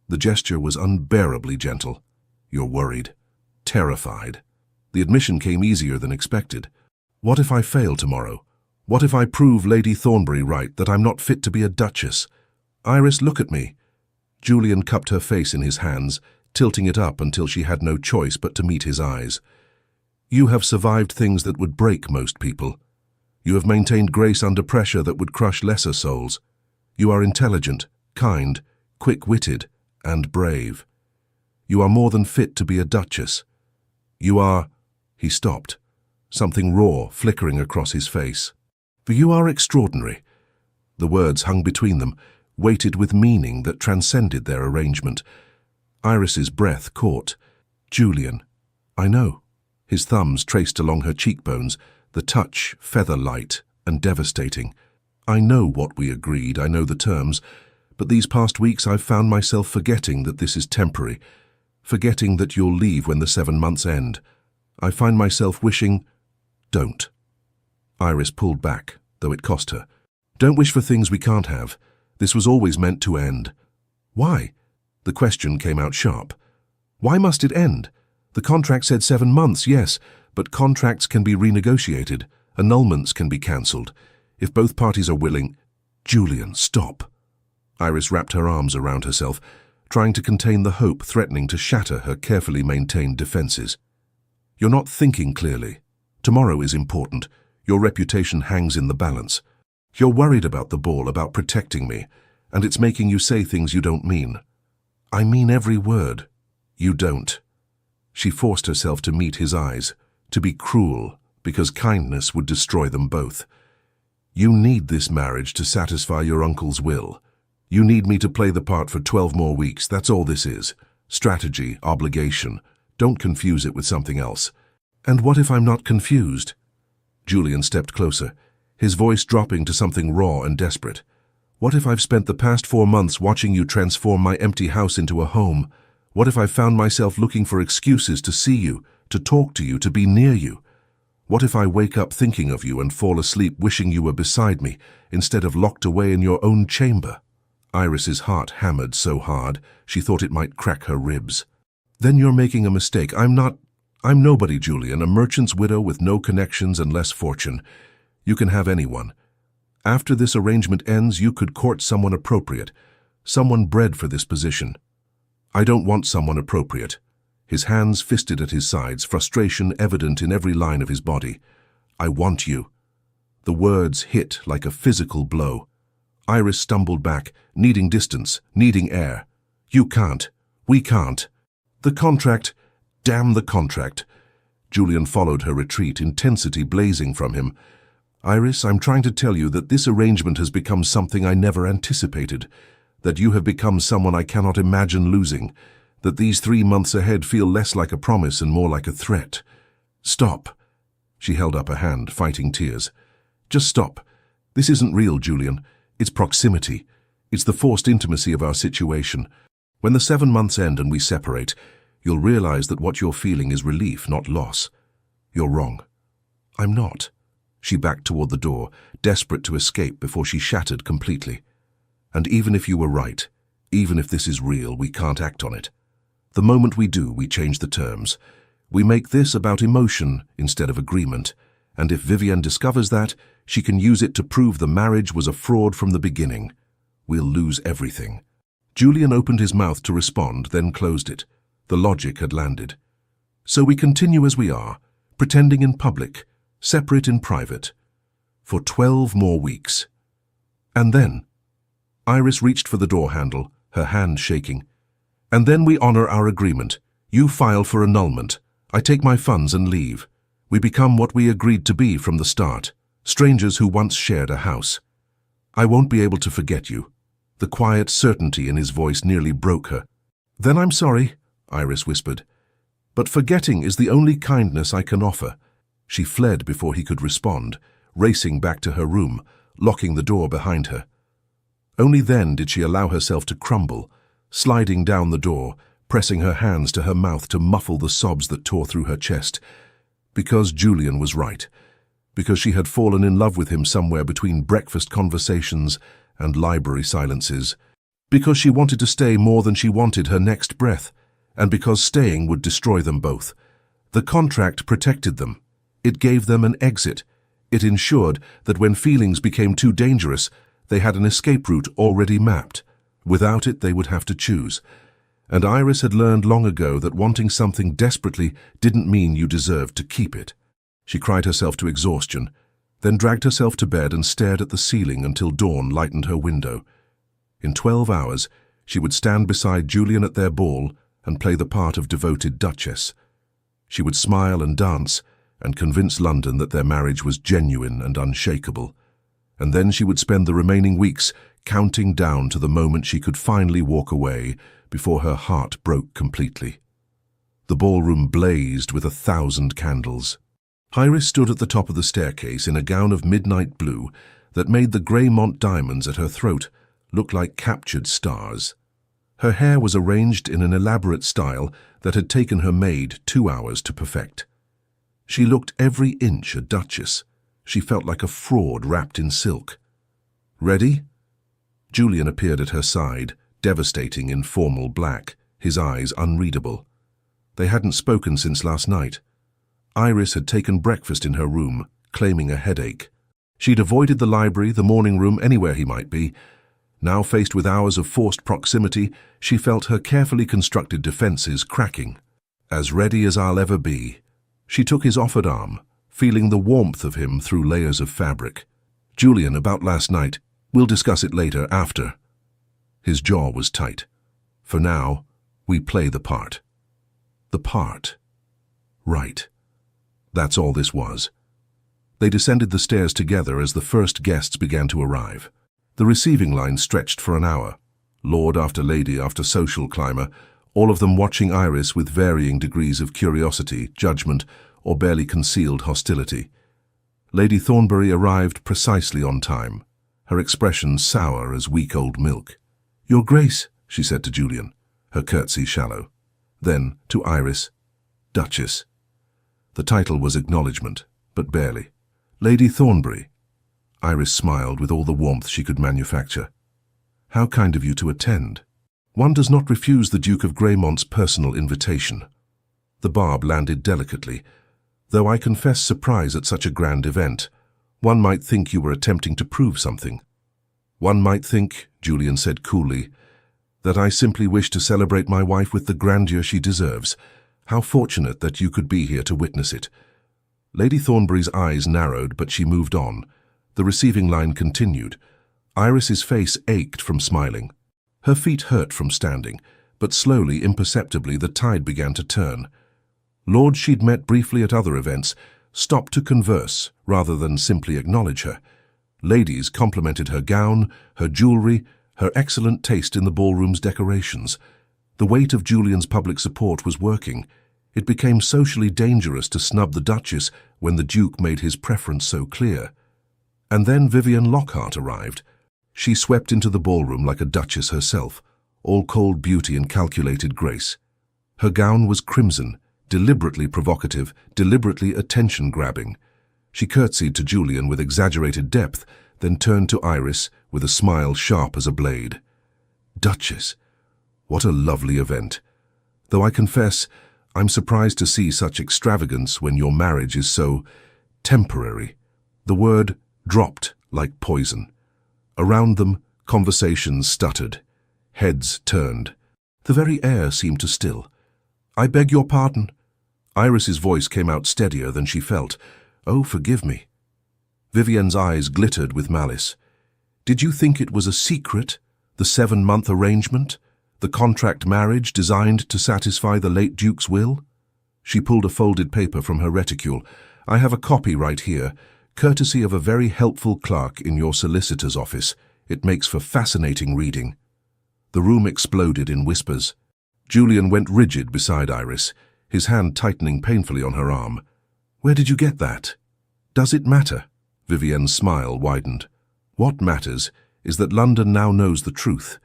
Speaker 1: The gesture was unbearably gentle. "You're worried." Terrified. The admission came easier than expected. "What if I fail tomorrow? What if I prove Lady Thornbury right, that I'm not fit to be a duchess? Iris, look at me." Julian cupped her face in his hands, tilting it up until she had no choice but to meet his eyes. "You have survived things that would break most people. You have maintained grace under pressure that would crush lesser souls. You are intelligent, kind, quick-witted, and brave. You are more than fit to be a duchess. You are—" He stopped, something raw flickering across his face. "You are extraordinary." The words hung between them, weighted with meaning that transcended their arrangement. Iris's breath caught. Julian. I know. His thumbs traced along her cheekbones, the touch feather-light and devastating. I know what we agreed, I know the terms, but these past weeks I've found myself forgetting that this is temporary, forgetting that you'll leave when the 7 months end. I find myself wishing, don't. Iris pulled back, though it cost her. Don't wish for things we can't have. This was always meant to end. Why? The question came out sharp. Why must it end? The contract said 7 months, yes, but contracts can be renegotiated. Annulments can be cancelled. If both parties are willing... Julian, stop. Iris wrapped her arms around herself, trying to contain the hope threatening to shatter her carefully maintained defences. You're not thinking clearly. Tomorrow is important. Your reputation hangs in the balance. You're worried about the ball, about protecting me, and it's making you say things you don't mean. I mean every word. You don't. She forced herself to meet his eyes, to be cruel, because kindness would destroy them both. You need this marriage to satisfy your uncle's will. You need me to play the part for 12 more weeks, that's all this is. Strategy, obligation. Don't confuse it with something else. And what if I'm not confused? Julian stepped closer, his voice dropping to something raw and desperate. What if I've spent the past 4 months watching you transform my empty house into a home? What if I found myself looking for excuses to see you, to talk to you, to be near you? What if I wake up thinking of you and fall asleep wishing you were beside me, instead of locked away in your own chamber? Iris's heart hammered so hard, she thought it might crack her ribs. Then you're making a mistake. I'm nobody, Julian, a merchant's widow with no connections and less fortune. You can have anyone. After this arrangement ends, you could court someone appropriate, someone bred for this position. I don't want someone appropriate. His hands fisted at his sides, frustration evident in every line of his body. I want you. The words hit like a physical blow. Iris stumbled back, needing distance, needing air. You can't. We can't. The contract. Damn the contract. Julian followed her retreat, intensity blazing from him. Iris, I'm trying to tell you that this arrangement has become something I never anticipated, that you have become someone I cannot imagine losing, that these 3 months ahead feel less like a promise and more like a threat. Stop. She held up a hand, fighting tears. Just stop. This isn't real, Julian. It's proximity. It's the forced intimacy of our situation. When the 7 months end and we separate, you'll realize that what you're feeling is relief, not loss. You're wrong. I'm not. She backed toward the door, desperate to escape before she shattered completely. And even if you were right, even if this is real, we can't act on it. The moment we do, we change the terms. We make this about emotion instead of agreement, and if Vivienne discovers that, she can use it to prove the marriage was a fraud from the beginning. We'll lose everything. Julian opened his mouth to respond, then closed it. The logic had landed. So we continue as we are, pretending in public, separate in private, for 12 more weeks. And then, Iris reached for the door handle, her hand shaking. And then we honor our agreement. You file for annulment. I take my funds and leave. We become what we agreed to be from the start, strangers who once shared a house. I won't be able to forget you. The quiet certainty in his voice nearly broke her. Then I'm sorry, Iris whispered. But forgetting is the only kindness I can offer. She fled before he could respond, racing back to her room, locking the door behind her. Only then did she allow herself to crumble, sliding down the door, pressing her hands to her mouth to muffle the sobs that tore through her chest. Because Julian was right. Because she had fallen in love with him somewhere between breakfast conversations and library silences. Because she wanted to stay more than she wanted her next breath. And because staying would destroy them both. The contract protected them. It gave them an exit. It ensured that when feelings became too dangerous, they had an escape route already mapped. Without it, they would have to choose. And Iris had learned long ago that wanting something desperately didn't mean you deserved to keep it. She cried herself to exhaustion, then dragged herself to bed and stared at the ceiling until dawn lightened her window. In 12 hours, she would stand beside Julian at their ball and play the part of devoted duchess. She would smile and dance and convince London that their marriage was genuine and unshakable. And then she would spend the remaining weeks counting down to the moment she could finally walk away before her heart broke completely. The ballroom blazed with 1,000 candles. Iris stood at the top of the staircase in a gown of midnight blue that made the Greymont diamonds at her throat look like captured stars. Her hair was arranged in an elaborate style that had taken her maid 2 hours to perfect. She looked every inch a duchess. She felt like a fraud wrapped in silk. "Ready?" Julian appeared at her side, devastating in formal black, his eyes unreadable. They hadn't spoken since last night. Iris had taken breakfast in her room, claiming a headache. She'd avoided the library, the morning room, anywhere he might be. Now faced with hours of forced proximity, she felt her carefully constructed defenses cracking. "As ready as I'll ever be." She took his offered arm, feeling the warmth of him through layers of fabric. "Julian, about last night. We'll discuss it later, after." His jaw was tight. "For now, we play the part." The part. Right. That's all this was. They descended the stairs together as the first guests began to arrive. The receiving line stretched for an hour. Lord after lady after social climber, all of them watching Iris with varying degrees of curiosity, judgment, or barely concealed hostility. Lady Thornbury arrived precisely on time, her expression sour as week-old milk. "Your Grace," she said to Julian, her curtsy shallow. Then, to Iris, "Duchess." The title was acknowledgement, but barely. "Lady Thornbury." Iris smiled with all the warmth she could manufacture. "How kind of you to attend. One does not refuse the Duke of Greymont's personal invitation." The barb landed delicately, though I confess surprise at such a grand event. "One might think you were attempting to prove something." "One might think," Julian said coolly, "that I simply wish to celebrate my wife with the grandeur she deserves. How fortunate that you could be here to witness it." Lady Thornbury's eyes narrowed, but she moved on. The receiving line continued. Iris's face ached from smiling. Her feet hurt from standing, but slowly, imperceptibly, the tide began to turn. Lords she'd met briefly at other events stopped to converse rather than simply acknowledge her. Ladies complimented her gown, her jewelry, her excellent taste in the ballroom's decorations. The weight of Julian's public support was working. It became socially dangerous to snub the Duchess when the Duke made his preference so clear. And then Vivienne Lockhart arrived. She swept into the ballroom like a duchess herself, all cold beauty and calculated grace. Her gown was crimson, deliberately provocative, deliberately attention-grabbing. She curtsied to Julian with exaggerated depth, then turned to Iris with a smile sharp as a blade. "Duchess, what a lovely event. Though I confess, I'm surprised to see such extravagance when your marriage is so temporary." The word dropped like poison. Around them, conversations stuttered. Heads turned. The very air seemed to still. "I beg your pardon." Iris's voice came out steadier than she felt. "Oh, forgive me." Vivienne's eyes glittered with malice. "Did you think it was a secret, the 7-month arrangement, the contract marriage designed to satisfy the late Duke's will?" She pulled a folded paper from her reticule. "I have a copy right here, courtesy of a very helpful clerk in your solicitor's office. It makes for fascinating reading." The room exploded in whispers. Julian went rigid beside Iris, his hand tightening painfully on her arm. "Where did you get that?" "Does it matter?" Vivienne's smile widened. "What matters is that London now knows the truth.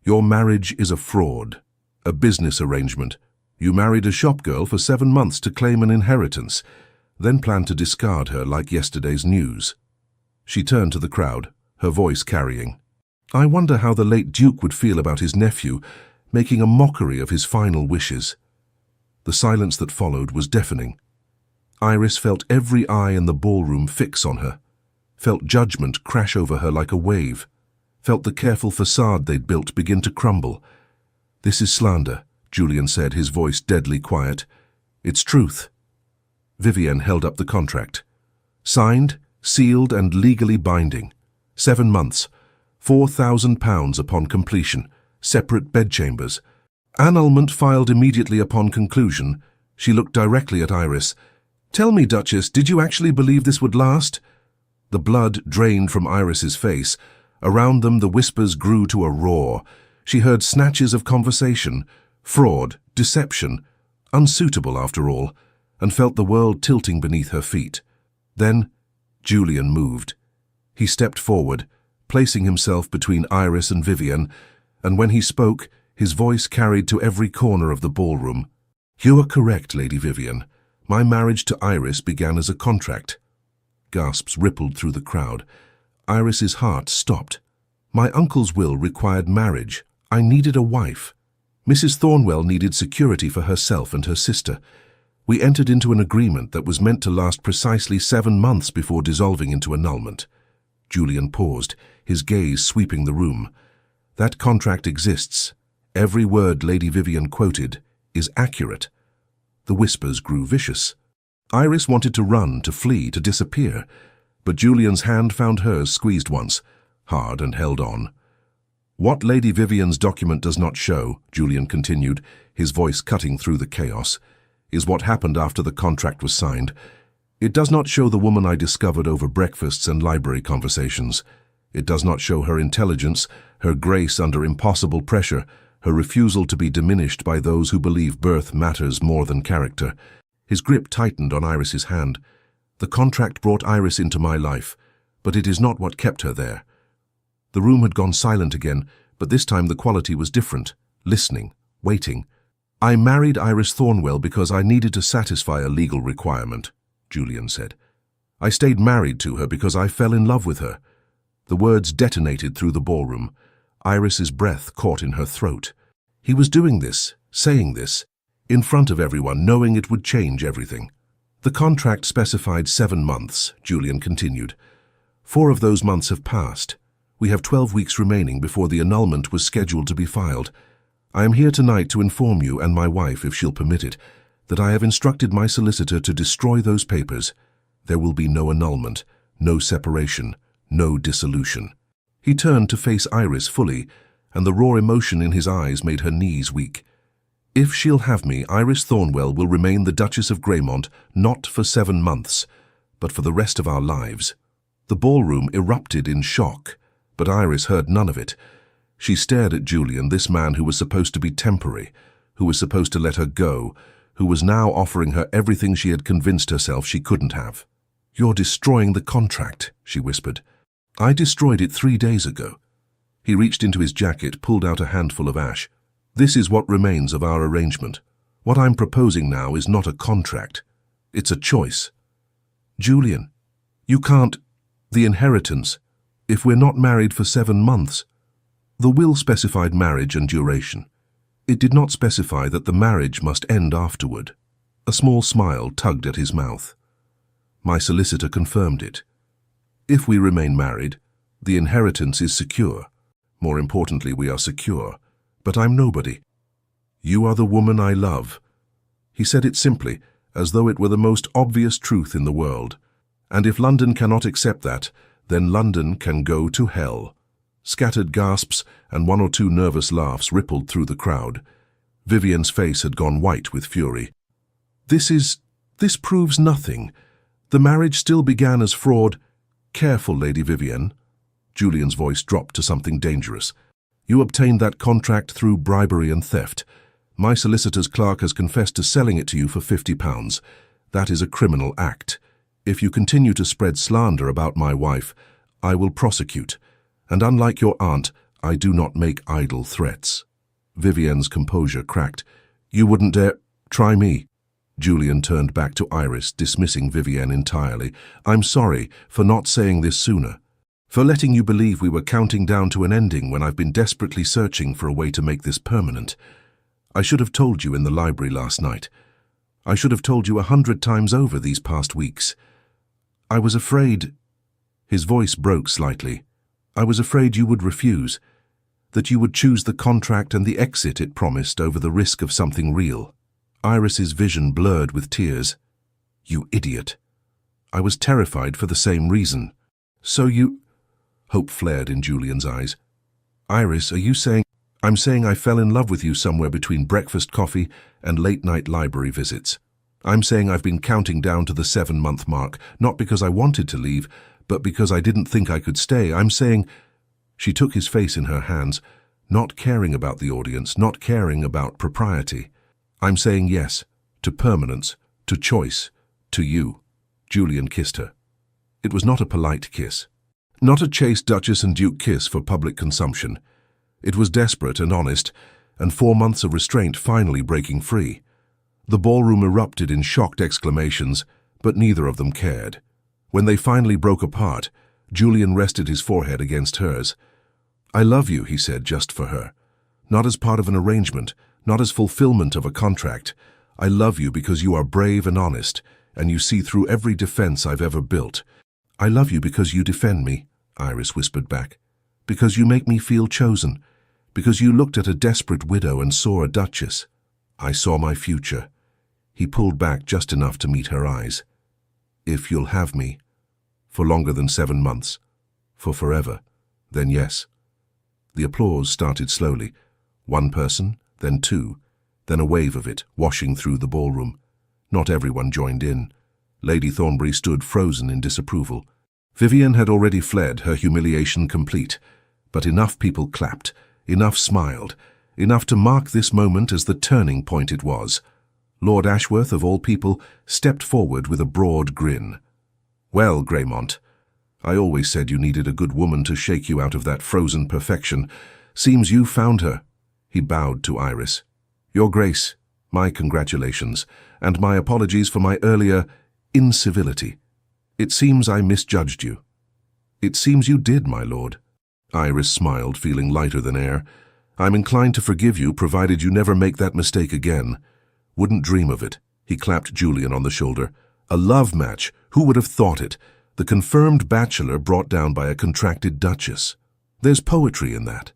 Speaker 1: Your marriage is a fraud, a business arrangement. You married a shopgirl for 7 months to claim an inheritance, then planned to discard her like yesterday's news." She turned to the crowd, her voice carrying. "I wonder how the late Duke would feel about his nephew making a mockery of his final wishes." The silence that followed was deafening. Iris felt every eye in the ballroom fix on her, felt judgment crash over her like a wave, felt the careful facade they'd built begin to crumble. "This is slander," Julian said, his voice deadly quiet. "It's truth." Vivienne held up the contract. "Signed, sealed and legally binding. 7 months, £4,000 upon completion, separate bedchambers. Annulment filed immediately upon conclusion." She looked directly at Iris. "Tell me, Duchess, did you actually believe this would last?" The blood drained from Iris's face. Around them the whispers grew to a roar. She heard snatches of conversation. Fraud, deception. unsuitable after all, and felt the world tilting beneath her feet. Then, Julian moved. He stepped forward, placing himself between Iris and Vivian, and when he spoke, his voice carried to every corner of the ballroom. "You are correct, Lady Vivian. My marriage to Iris began as a contract." Gasps rippled through the crowd. Iris's heart stopped. "My uncle's will required marriage. I needed a wife. Mrs. Thornwell needed security for herself and her sister. We entered into an agreement that was meant to last precisely 7 months before dissolving into annulment." Julian paused, his gaze sweeping the room. "That contract exists. Every word Lady Vivian quoted is accurate." The whispers grew vicious. Iris wanted to run, to flee, to disappear, but Julian's hand found hers squeezed once, hard, and held on. "What Lady Vivian's document does not show," Julian continued, his voice cutting through the chaos, "is what happened after the contract was signed. It does not show the woman I discovered over breakfasts and library conversations. It does not show her intelligence, her grace under impossible pressure, her refusal to be diminished by those who believe birth matters more than character." His grip tightened on Iris's hand. "The contract brought Iris into my life, but it is not what kept her there." The room had gone silent again, but this time the quality was different, listening, waiting. "I married Iris Thornwell because I needed to satisfy a legal requirement," Julian said. "I stayed married to her because I fell in love with her." The words detonated through the ballroom. Iris's breath caught in her throat. He was doing this, saying this, in front of everyone, knowing it would change everything. "The contract specified 7 months," Julian continued. 4 of those months have passed. We have 12 weeks remaining before the annulment was scheduled to be filed. I am here tonight to inform you and my wife, if she'll permit it, that I have instructed my solicitor to destroy those papers. There will be no annulment, no separation, no dissolution." He turned to face Iris fully, and the raw emotion in his eyes made her knees weak. "If she'll have me, Iris Thornwell will remain the Duchess of Greymont, not for 7 months, but for the rest of our lives." The ballroom erupted in shock, but Iris heard none of it. She stared at Julian, this man who was supposed to be temporary, who was supposed to let her go, who was now offering her everything she had convinced herself she couldn't have. "You're destroying the contract," she whispered. "I destroyed it 3 days ago." He reached into his jacket, pulled out a handful of ash. "This is what remains of our arrangement. What I'm proposing now is not a contract. It's a choice." "Julian, you can't. The inheritance. If we're not married for 7 months. The will specified marriage and duration. It did not specify that the marriage must end afterward." A small smile tugged at his mouth. "My solicitor confirmed it. If we remain married, the inheritance is secure. More importantly, we are secure. But I'm nobody. You are the woman I love." He said it simply, as though it were the most obvious truth in the world. "And if London cannot accept that, then London can go to hell." Scattered gasps and 1 or 2 nervous laughs rippled through the crowd. Vivian's face had gone white with fury. This proves nothing. The marriage still began as fraud." "Careful, Lady Vivian." Julian's voice dropped to something dangerous. "You obtained that contract through bribery and theft. My solicitor's clerk has confessed to selling it to you for £50. That is a criminal act. If you continue to spread slander about my wife, I will prosecute. And unlike your aunt, I do not make idle threats." Vivian's composure cracked. "You wouldn't dare. Try me." Julian turned back to Iris, dismissing Vivian entirely. "I'm sorry for not saying this sooner. For letting you believe we were counting down to an ending when I've been desperately searching for a way to make this permanent. I should have told you in the library last night. I should have told you 100 times over these past weeks. I was afraid—" His voice broke slightly. "I was afraid you would refuse, that you would choose the contract and the exit it promised over the risk of something real." Iris's vision blurred with tears. "You idiot. I was terrified for the same reason." "So you—" Hope flared in Julian's eyes. "Iris, are you saying—" "I'm saying I fell in love with you somewhere between breakfast coffee and late-night library visits. I'm saying I've been counting down to the 7-month mark, not because I wanted to leave, but because I didn't think I could stay. I'm saying—" She took his face in her hands, not caring about the audience, not caring about propriety. "I'm saying yes. to permanence, to choice, to you. Julian kissed her. It was not a polite kiss. Not a chaste Duchess and Duke kiss for public consumption. It was desperate and honest, and 4 months of restraint finally breaking free. The ballroom erupted in shocked exclamations, but neither of them cared. When they finally broke apart, Julian rested his forehead against hers. "I love you," he said, just for her. "Not as part of an arrangement, not as fulfillment of a contract. I love you because you are brave and honest, and you see through every defense I've ever built. I love you because you defend me," Iris whispered back. "Because you make me feel chosen. Because you looked at a desperate widow and saw a duchess. I saw my future." He pulled back just enough to meet her eyes. "If you'll have me, for longer than 7 months, for forever, then yes." The applause started slowly. 1 person, then 2, then a wave of it washing through the ballroom. Not everyone joined in. Lady Thornbury stood frozen in disapproval. Vivian had already fled, her humiliation complete. But enough people clapped, enough smiled, enough to mark this moment as the turning point it was. Lord Ashworth, of all people, stepped forward with a broad grin. "Well, Greymont, I always said you needed a good woman to shake you out of that frozen perfection. Seems you found her." He bowed to Iris. "Your Grace, my congratulations, and my apologies for my earlier incivility. It seems I misjudged you." "It seems you did, my lord." Iris smiled, feeling lighter than air. "I'm inclined to forgive you, provided you never make that mistake again." "Wouldn't dream of it." He clapped Julian on the shoulder. "A love match, who would have thought it? The confirmed bachelor brought down by a contracted duchess. There's poetry in that."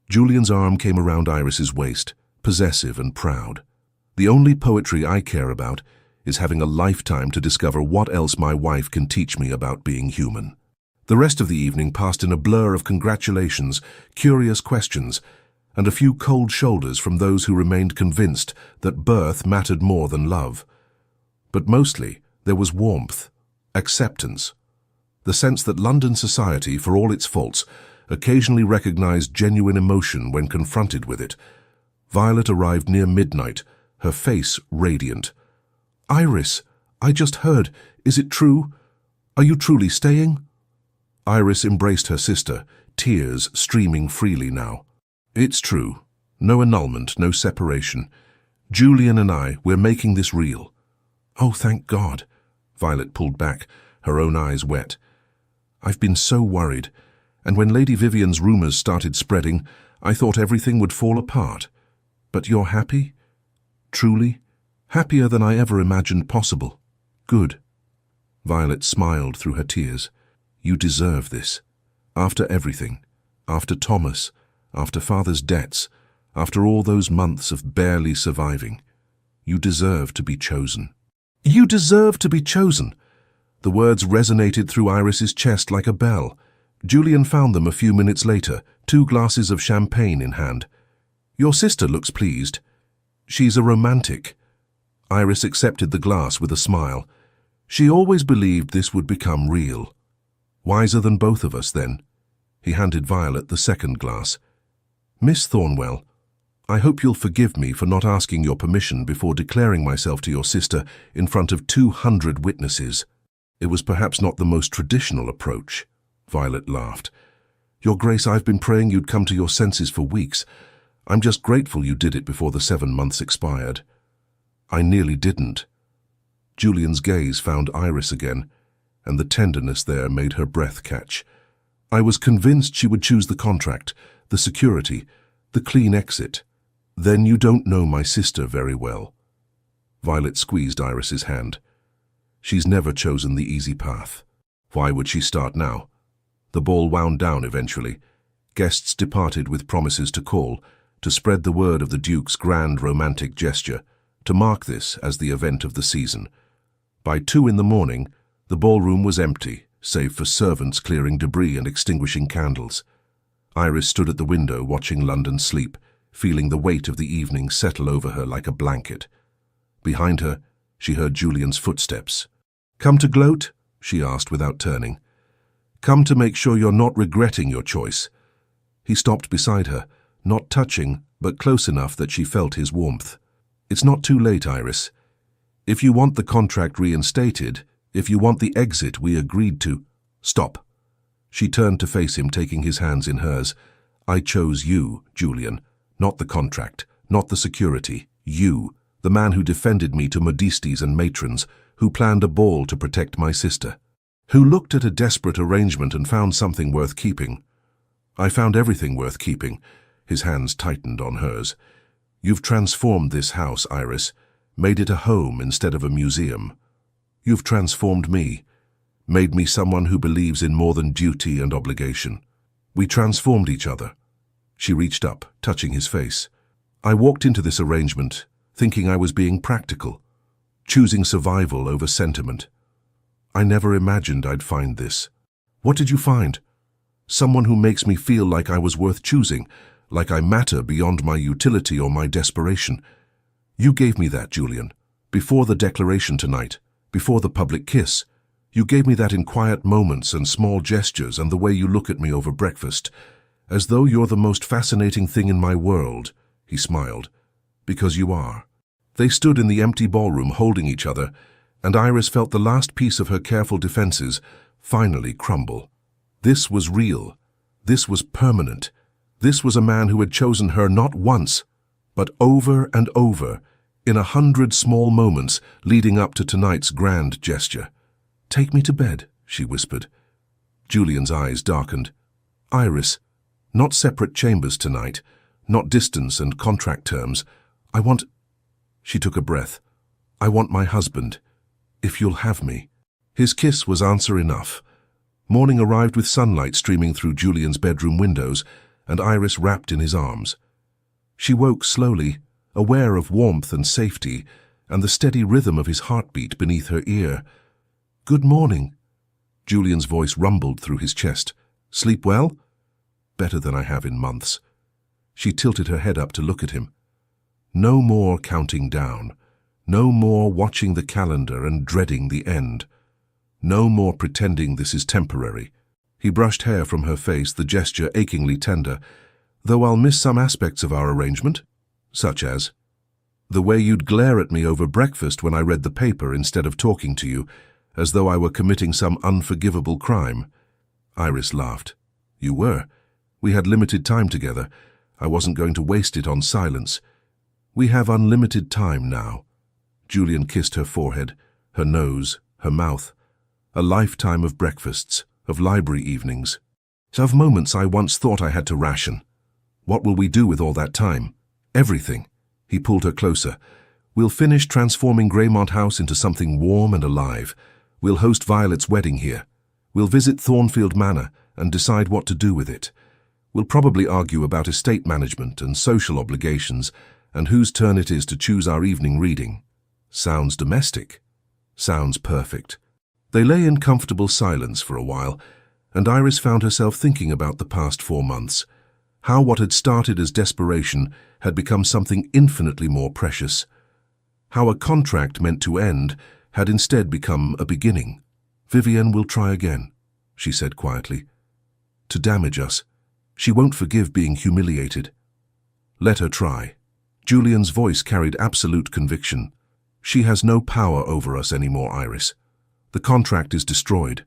Speaker 1: Julian's arm came around Iris's waist, possessive and proud. "The only poetry I care about is having a lifetime to discover what else my wife can teach me about being human." The rest of the evening passed in a blur of congratulations, curious questions, and a few cold shoulders from those who remained convinced that birth mattered more than love. But mostly, there was warmth, acceptance, the sense that London society, for all its faults, occasionally recognized genuine emotion when confronted with it. Violet arrived near midnight, her face radiant. "Iris, I just heard. Is it true? Are you truly staying?" Iris embraced her sister, tears streaming freely now. "It's true. No annulment, no separation. Julian and we're making this real." "Oh, thank God." Violet pulled back, her own eyes wet. "I've been so worried, and when Lady Vivian's rumors started spreading, I thought everything would fall apart. But you're happy? Truly? Happier than I ever imagined possible. Good." Violet smiled through her tears. "You deserve this. After everything, after Thomas, after Father's debts, after all those months of barely surviving, you deserve to be chosen." "You deserve to be chosen!" The words resonated through Iris's chest like a bell. Julian found them a few minutes later, 2 glasses of champagne in hand. "Your sister looks pleased. She's a romantic." Iris accepted the glass with a smile. She always believed this would become real. "Wiser than both of us, then." He handed Violet the second glass. "Miss Thornwell, I hope you'll forgive me for not asking your permission before declaring myself to your sister in front of 200 witnesses. It was perhaps not the most traditional approach." Violet laughed. "Your Grace, I've been praying you'd come to your senses for weeks. I'm just grateful you did it before the 7 months expired." "I nearly didn't." Julian's gaze found Iris again, and the tenderness there made her breath catch. "I was convinced she would choose the contract, the security, the clean exit. Then you don't know my sister very well." Violet squeezed Iris's hand. "She's never chosen the easy path. Why would she start now?" The ball wound down eventually. Guests departed with promises to call, to spread the word of the Duke's grand romantic gesture, to mark this as the event of the season. By 2 in the morning, the ballroom was empty, save for servants clearing debris and extinguishing candles. Iris stood at the window watching London sleep, feeling the weight of the evening settle over her like a blanket. Behind her, she heard Julian's footsteps. "Come to gloat?" she asked without turning. "Come to make sure you're not regretting your choice." He stopped beside her, not touching, but close enough that she felt his warmth. "It's not too late, Iris. If you want the contract reinstated, if you want the exit we agreed to— Stop. She turned to face him, taking his hands in hers. I chose you, Julian, not the contract, not the security. You, the man who defended me to modistes and matrons, who planned a ball to protect my sister, who looked at a desperate arrangement and found something worth keeping. I found everything worth keeping. His hands tightened on hers. You've transformed this house, Iris, made it a home instead of a museum. You've transformed me, made me someone who believes in more than duty and obligation. We transformed each other. She reached up, touching his face. I walked into this arrangement, thinking I was being practical, choosing survival over sentiment. I never imagined I'd find this. What did you find? Someone who makes me feel like I was worth choosing, like I matter beyond my utility or my desperation. You gave me that, Julian, before the declaration tonight, before the public kiss. You gave me that in quiet moments and small gestures and the way you look at me over breakfast, as though you're the most fascinating thing in my world. He smiled. Because you are. They stood in the empty ballroom holding each other, and Iris felt the last piece of her careful defenses finally crumble. This was real. This was permanent. This was a man who had chosen her not once, but over and over, in 100 small moments leading up to tonight's grand gesture. Take me to bed, she whispered. Julian's eyes darkened. Iris, not separate chambers tonight, not distance and contract terms. I want— She took a breath. I want my husband, if you'll have me. His kiss was answer enough. Morning arrived with sunlight streaming through Julian's bedroom windows, and Iris wrapped in his arms. She woke slowly, aware of warmth and safety, and the steady rhythm of his heartbeat beneath her ear. Good morning. Julian's voice rumbled through his chest. Sleep well? Better than I have in months. She tilted her head up to look at him. No more counting down. No more watching the calendar and dreading the end. No more pretending this is temporary. He brushed hair from her face, the gesture achingly tender. Though I'll miss some aspects of our arrangement, such as the way you'd glare at me over breakfast when I read the paper instead of talking to you, as though I were committing some unforgivable crime. Iris laughed. You were. We had limited time together. I wasn't going to waste it on silence. We have unlimited time now. Julian kissed her forehead, her nose, her mouth. A lifetime of breakfasts, of library evenings, of moments I once thought I had to ration. What will we do with all that time? Everything. He pulled her closer. We'll finish transforming Greymont House into something warm and alive. We'll host Violet's wedding here. We'll visit Thornfield Manor and decide what to do with it. We'll probably argue about estate management and social obligations and whose turn it is to choose our evening reading. Sounds domestic. Sounds perfect. They lay in comfortable silence for a while, and Iris found herself thinking about the past 4 months, how what had started as desperation had become something infinitely more precious, how a contract meant to end had instead become a beginning. Vivian will try again, she said quietly. To damage us. She won't forgive being humiliated. Let her try. Julian's voice carried absolute conviction. She has no power over us anymore, Iris. The contract is destroyed.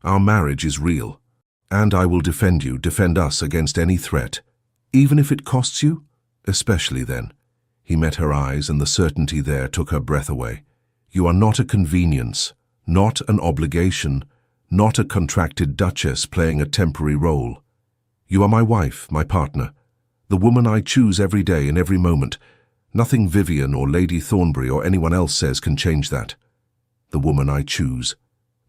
Speaker 1: Our marriage is real. And I will defend you, defend us against any threat. Even if it costs you? Especially then. He met her eyes, and the certainty there took her breath away. You are not a convenience, not an obligation, not a contracted duchess playing a temporary role. You are my wife, my partner, the woman I choose every day and every moment. Nothing Vivian or Lady Thornbury or anyone else says can change that. The woman I choose.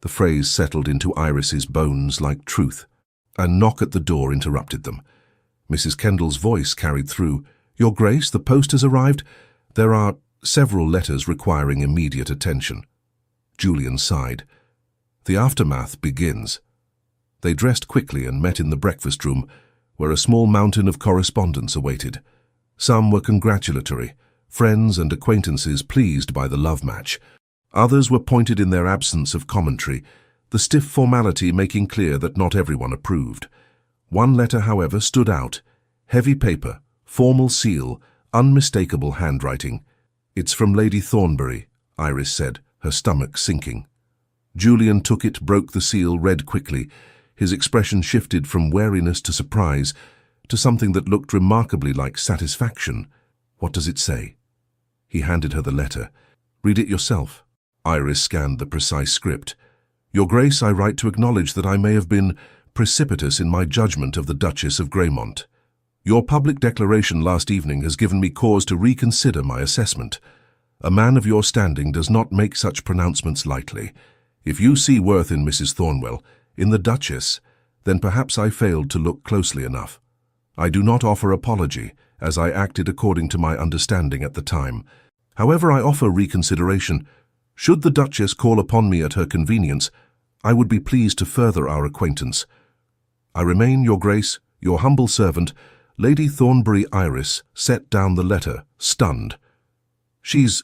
Speaker 1: The phrase settled into Iris's bones like truth. A knock at the door interrupted them. Mrs. Kendall's voice carried through. Your Grace, the post has arrived. There are several letters requiring immediate attention. Julian sighed. The aftermath begins. They dressed quickly and met in the breakfast room, where a small mountain of correspondence awaited. Some were congratulatory, friends and acquaintances pleased by the love match. Others were pointed in their absence of commentary, the stiff formality making clear that not everyone approved. One letter, however, stood out. Heavy paper, formal seal, unmistakable handwriting. It's from Lady Thornbury, Iris said, her stomach sinking. Julian took it, broke the seal, read quickly. His expression shifted from wariness to surprise to something that looked remarkably like satisfaction. "What does it say?" He handed her the letter. "Read it yourself." Iris scanned the precise script. "Your Grace, I write to acknowledge that I may have been precipitous in my judgment of the Duchess of Greymont. Your public declaration last evening has given me cause to reconsider my assessment. A man of your standing does not make such pronouncements lightly. If you see worth in Mrs. Thornwell, in the Duchess, then perhaps I failed to look closely enough. I do not offer apology, as I acted according to my understanding at the time. However, I offer reconsideration. Should the Duchess call upon me at her convenience, I would be pleased to further our acquaintance. I remain, Your Grace, your humble servant." Lady Thornbury Iris set down the letter, stunned. She's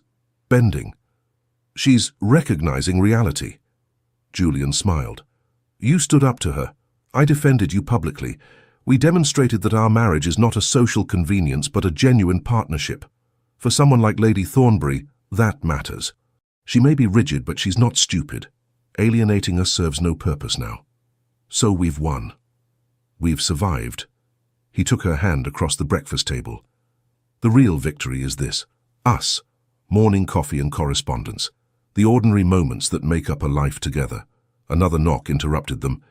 Speaker 1: bending. She's recognizing reality. Julian smiled. "You stood up to her. I defended you publicly. We demonstrated that our marriage is not a social convenience but a genuine partnership. For someone like Lady Thornbury, that matters. She may be rigid, but she's not stupid. Alienating us serves no purpose now. So we've won. We've survived." He took her hand across the breakfast table. "The real victory is this. Us. Morning coffee and correspondence. The ordinary moments that make up a life together." Another knock interrupted them.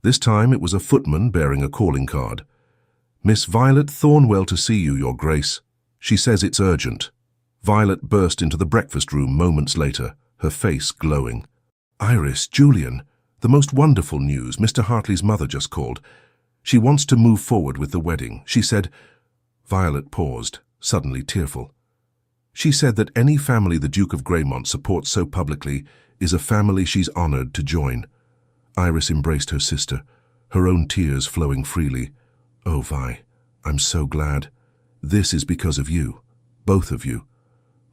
Speaker 1: This time it was a footman bearing a calling card. "Miss Violet Thornwell to see you, Your Grace. She says it's urgent." Violet burst into the breakfast room moments later, her face glowing. "Iris, Julian, the most wonderful news. Mr. Hartley's mother just called. She wants to move forward with the wedding. She said—" Violet paused, suddenly tearful. "She said that any family the Duke of Greymont supports so publicly is a family she's honored to join." Iris embraced her sister, her own tears flowing freely. "Oh, Vi, I'm so glad. This is because of you, both of you."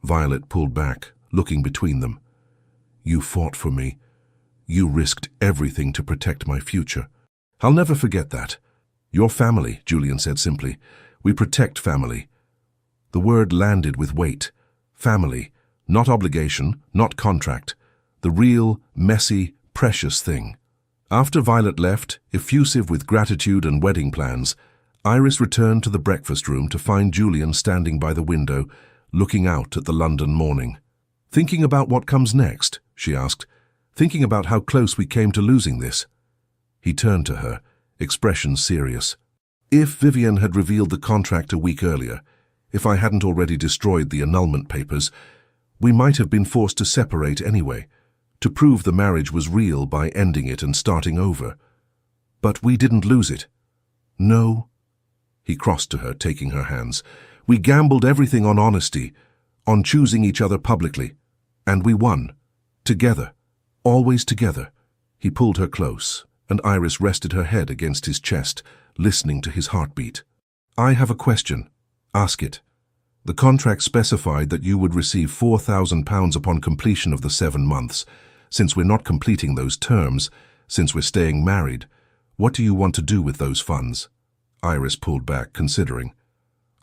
Speaker 1: Violet pulled back, looking between them. "You fought for me. You risked everything to protect my future. I'll never forget that. Your family," Julian said simply. "We protect family." The word landed with weight. Family, not obligation, not contract. The real, messy, precious thing. After Violet left, effusive with gratitude and wedding plans, Iris returned to the breakfast room to find Julian standing by the window, looking out at the London morning. "Thinking about what comes next?" she asked. "Thinking about how close we came to losing this?" He turned to her, expression serious. "If Vivian had revealed the contract a week earlier, if I hadn't already destroyed the annulment papers, we might have been forced to separate anyway, to prove the marriage was real by ending it and starting over. But we didn't lose it. No." He crossed to her, taking her hands. "We gambled everything on honesty, on choosing each other publicly. And we won. Together. Always together." He pulled her close, and Iris rested her head against his chest, listening to his heartbeat. "I have a question. Ask it. The contract specified that you would receive £4,000 upon completion of the 7 months. Since we're not completing those terms, since we're staying married, what do you want to do with those funds?" Iris pulled back, considering.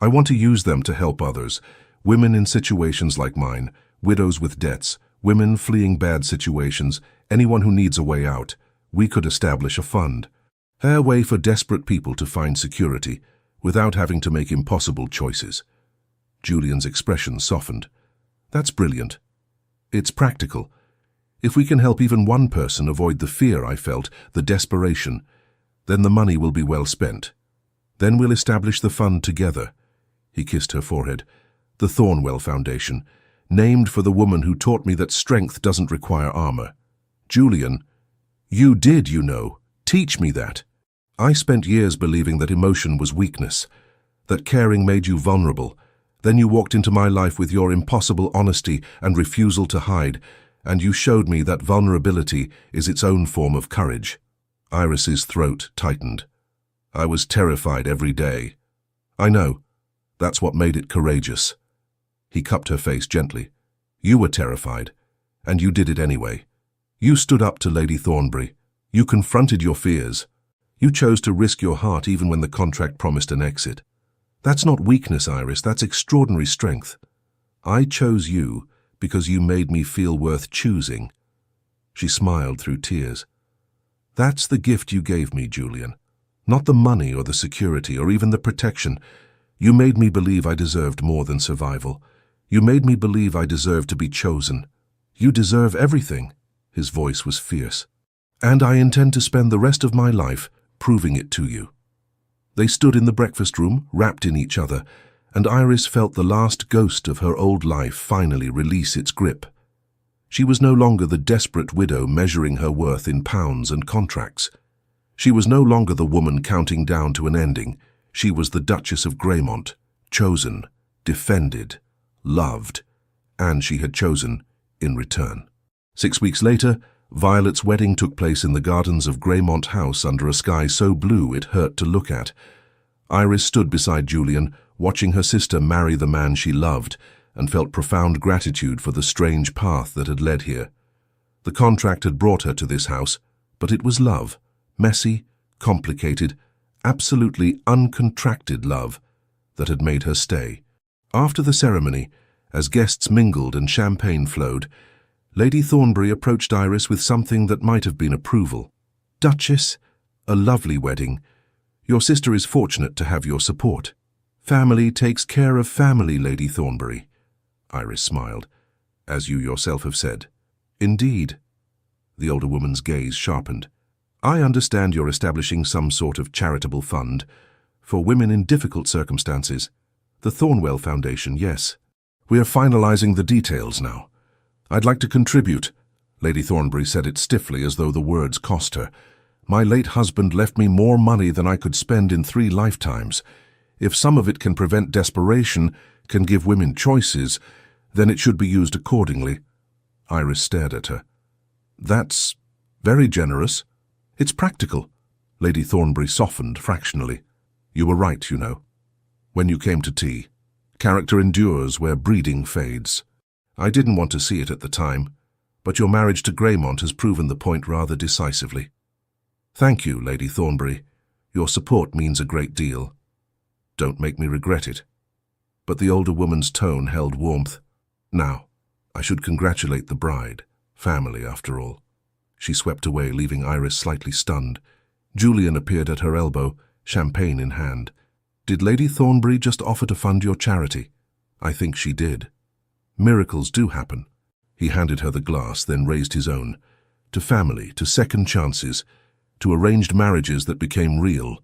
Speaker 1: "I want to use them to help others, women in situations like mine, widows with debts, women fleeing bad situations, anyone who needs a way out. We could establish a fund. A way for desperate people to find security, without having to make impossible choices." Julian's expression softened. "That's brilliant. It's practical. If we can help even one person avoid the fear I felt, the desperation, then the money will be well spent. Then we'll establish the fund together." He kissed her forehead. "The Thornwell Foundation, named for the woman who taught me that strength doesn't require armor. Julian, you did, you know. Teach me that. I spent years believing that emotion was weakness, that caring made you vulnerable. Then you walked into my life with your impossible honesty and refusal to hide, and you showed me that vulnerability is its own form of courage." Iris's throat tightened. "I was terrified every day." "I know. That's what made it courageous." He cupped her face gently. "You were terrified, and you did it anyway. You stood up to Lady Thornbury. You confronted your fears. You chose to risk your heart even when the contract promised an exit. That's not weakness, Iris, that's extraordinary strength. I chose you because you made me feel worth choosing." She smiled through tears. "That's the gift you gave me, Julian. Not the money or the security or even the protection. You made me believe I deserved more than survival. You made me believe I deserved to be chosen. You deserve everything." His voice was fierce. "And I intend to spend the rest of my life proving it to you." They stood in the breakfast room, wrapped in each other, and Iris felt the last ghost of her old life finally release its grip. She was no longer the desperate widow measuring her worth in pounds and contracts. She was no longer the woman counting down to an ending. She was the Duchess of Greymont, chosen, defended, loved, and she had chosen in return. 6 weeks later, Violet's wedding took place in the gardens of Greymont House under a sky so blue it hurt to look at. Iris stood beside Julian, watching her sister marry the man she loved, and felt profound gratitude for the strange path that had led here. The contract had brought her to this house, but it was love, messy, complicated, absolutely uncontracted love, that had made her stay. After the ceremony, as guests mingled and champagne flowed, Lady Thornbury approached Iris with something that might have been approval. "Duchess, a lovely wedding. Your sister is fortunate to have your support. Family takes care of family, Lady Thornbury." Iris smiled. "As you yourself have said." "Indeed." The older woman's gaze sharpened. "I understand you're establishing some sort of charitable fund for women in difficult circumstances. The Thornwell Foundation, yes. We are finalizing the details now. I'd like to contribute." Lady Thornbury said it stiffly as though the words cost her. "My late husband left me more money than I could spend in 3 lifetimes. If some of it can prevent desperation, can give women choices, then it should be used accordingly." Iris stared at her. "That's very generous. It's practical." Lady Thornbury softened fractionally. "You were right, you know. When you came to tea. Character endures where breeding fades. I didn't want to see it at the time, but your marriage to Greymont has proven the point rather decisively. Thank you, Lady Thornbury. Your support means a great deal. Don't make me regret it." But the older woman's tone held warmth. "Now, I should congratulate the bride, family after all." She swept away, leaving Iris slightly stunned. Julian appeared at her elbow, champagne in hand. "Did Lady Thornbury just offer to fund your charity?" "I think she did. Miracles do happen." He handed her the glass, then raised his own. "To family, to second chances, to arranged marriages that became real,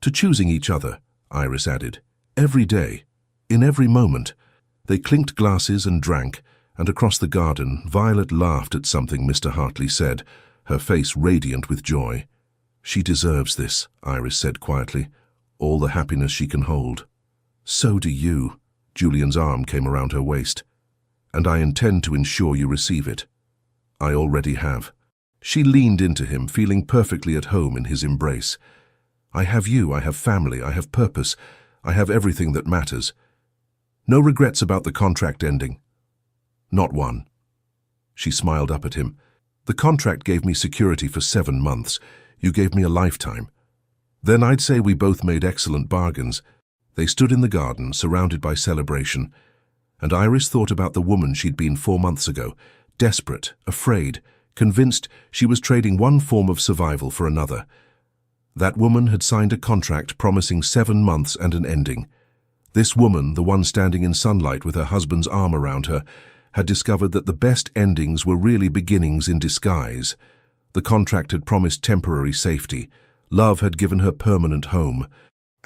Speaker 1: to choosing each other," Iris added. "Every day, in every moment." They clinked glasses and drank, and across the garden, Violet laughed at something Mr. Hartley said, her face radiant with joy. "She deserves this," Iris said quietly. "All the happiness she can hold." "So do you." Julian's arm came around her waist. "And I intend to ensure you receive it. I already have." She leaned into him, feeling perfectly at home in his embrace. "I have you, I have family, I have purpose, I have everything that matters. No regrets about the contract ending." "Not one." She smiled up at him. "The contract gave me security for 7 months. You gave me a lifetime. Then I'd say we both made excellent bargains." They stood in the garden, surrounded by celebration, and Iris thought about the woman she'd been 4 months ago, desperate, afraid, convinced she was trading one form of survival for another. That woman had signed a contract promising 7 months and an ending. This woman, the one standing in sunlight with her husband's arm around her, had discovered that the best endings were really beginnings in disguise. The contract had promised temporary safety. Love had given her permanent home.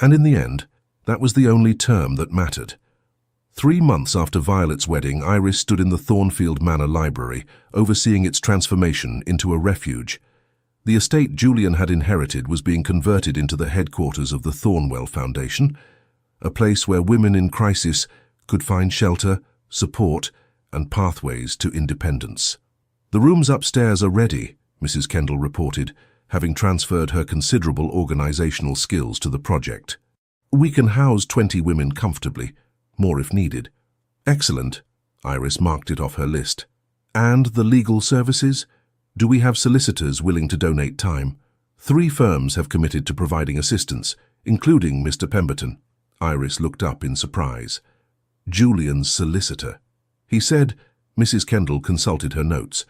Speaker 1: And in the end, that was the only term that mattered. 3 months after Violet's wedding, Iris stood in the Thornfield Manor library, overseeing its transformation into a refuge. The estate Julian had inherited was being converted into the headquarters of the Thornwell Foundation, a place where women in crisis could find shelter, support, and pathways to independence. "The rooms upstairs are ready," Mrs. Kendall reported, having transferred her considerable organizational skills to the project. "We can house 20 women comfortably, more if needed." "Excellent." Iris marked it off her list. "And the legal services? Do we have solicitors willing to donate time?" 3 firms have committed to providing assistance, including Mr. Pemberton. Iris looked up in surprise. Julian's solicitor. He said, Mrs. Kendall consulted her notes.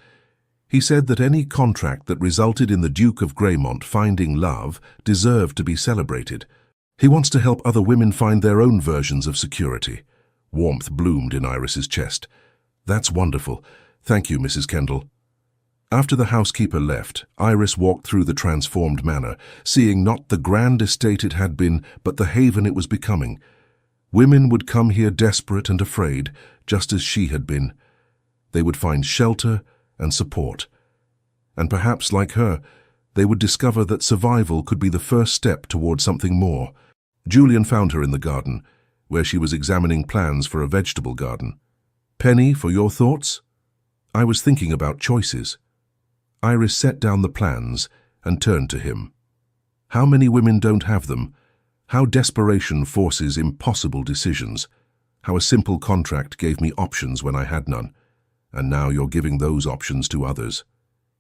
Speaker 1: He said that any contract that resulted in the Duke of Greymont finding love deserved to be celebrated. He wants to help other women find their own versions of security. Warmth bloomed in Iris's chest. That's wonderful. Thank you, Mrs. Kendall. After the housekeeper left, Iris walked through the transformed manor, seeing not the grand estate it had been, but the haven it was becoming. Women would come here desperate and afraid, just as she had been. They would find shelter and support. And perhaps, like her, they would discover that survival could be the first step toward something more. Julian found her in the garden, where she was examining plans for a vegetable garden. "Penny, for your thoughts?" "I was thinking about choices." Iris set down the plans and turned to him. How many women don't have them? How desperation forces impossible decisions. How a simple contract gave me options when I had none. And now you're giving those options to others.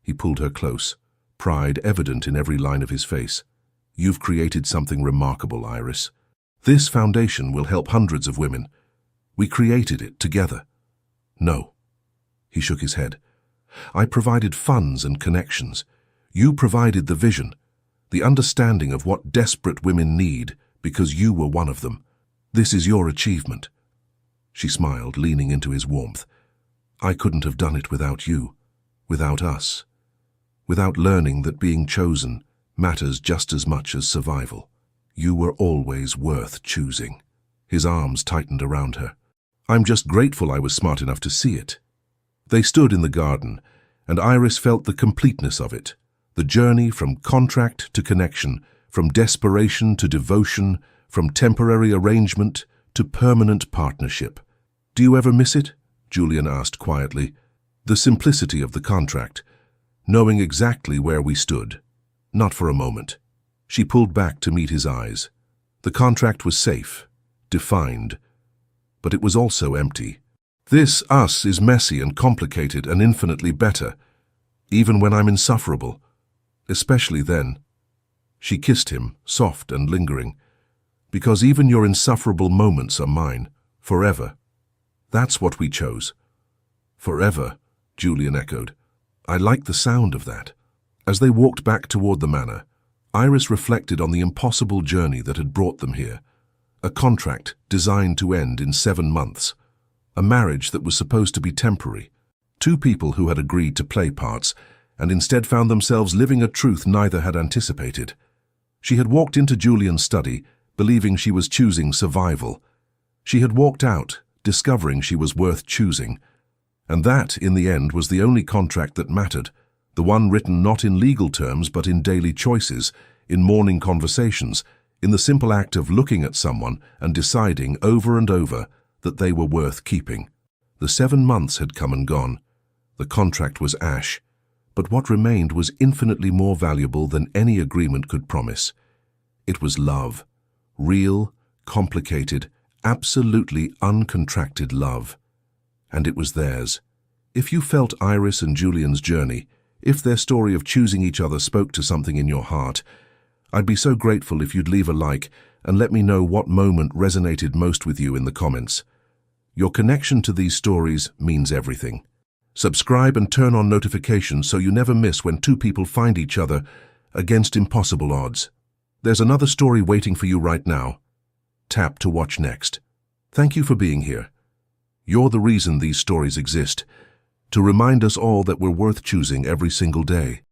Speaker 1: He pulled her close, pride evident in every line of his face. You've created something remarkable, Iris. This foundation will help hundreds of women. We created it together. No. He shook his head. I provided funds and connections. You provided the vision, the understanding of what desperate women need, because you were one of them. This is your achievement. She smiled, leaning into his warmth. I couldn't have done it without you, without us, without learning that being chosen matters just as much as survival. You were always worth choosing. His arms tightened around her. I'm just grateful I was smart enough to see it. They stood in the garden, and Iris felt the completeness of it, the journey from contract to connection, from desperation to devotion, from temporary arrangement to permanent partnership. Do you ever miss it? Julian asked quietly. The simplicity of the contract, knowing exactly where we stood. Not for a moment. She pulled back to meet his eyes. The contract was safe, defined, but it was also empty. This us is messy and complicated and infinitely better, even when I'm insufferable, especially then. She kissed him, soft and lingering, because even your insufferable moments are mine, forever. That's what we chose. Forever, Julian echoed. I liked the sound of that. As they walked back toward the manor, Iris reflected on the impossible journey that had brought them here. A contract designed to end in 7 months. A marriage that was supposed to be temporary. 2 people who had agreed to play parts and instead found themselves living a truth neither had anticipated. She had walked into Julian's study, believing she was choosing survival. She had walked out, discovering she was worth choosing. And that, in the end, was the only contract that mattered, the one written not in legal terms but in daily choices, in morning conversations, in the simple act of looking at someone and deciding over and over that they were worth keeping. The 7 months had come and gone. The contract was ash, but what remained was infinitely more valuable than any agreement could promise. It was love. Real, complicated, absolutely uncontracted love. And it was theirs. If you felt Iris and Julian's journey, if their story of choosing each other spoke to something in your heart, I'd be so grateful if you'd leave a like and let me know what moment resonated most with you in the comments. Your connection to these stories means everything. Subscribe and turn on notifications so you never miss when 2 people find each other against impossible odds. There's another story waiting for you right now. Tap to watch next. Thank you for being here. You're the reason these stories exist, to remind us all that we're worth choosing every single day.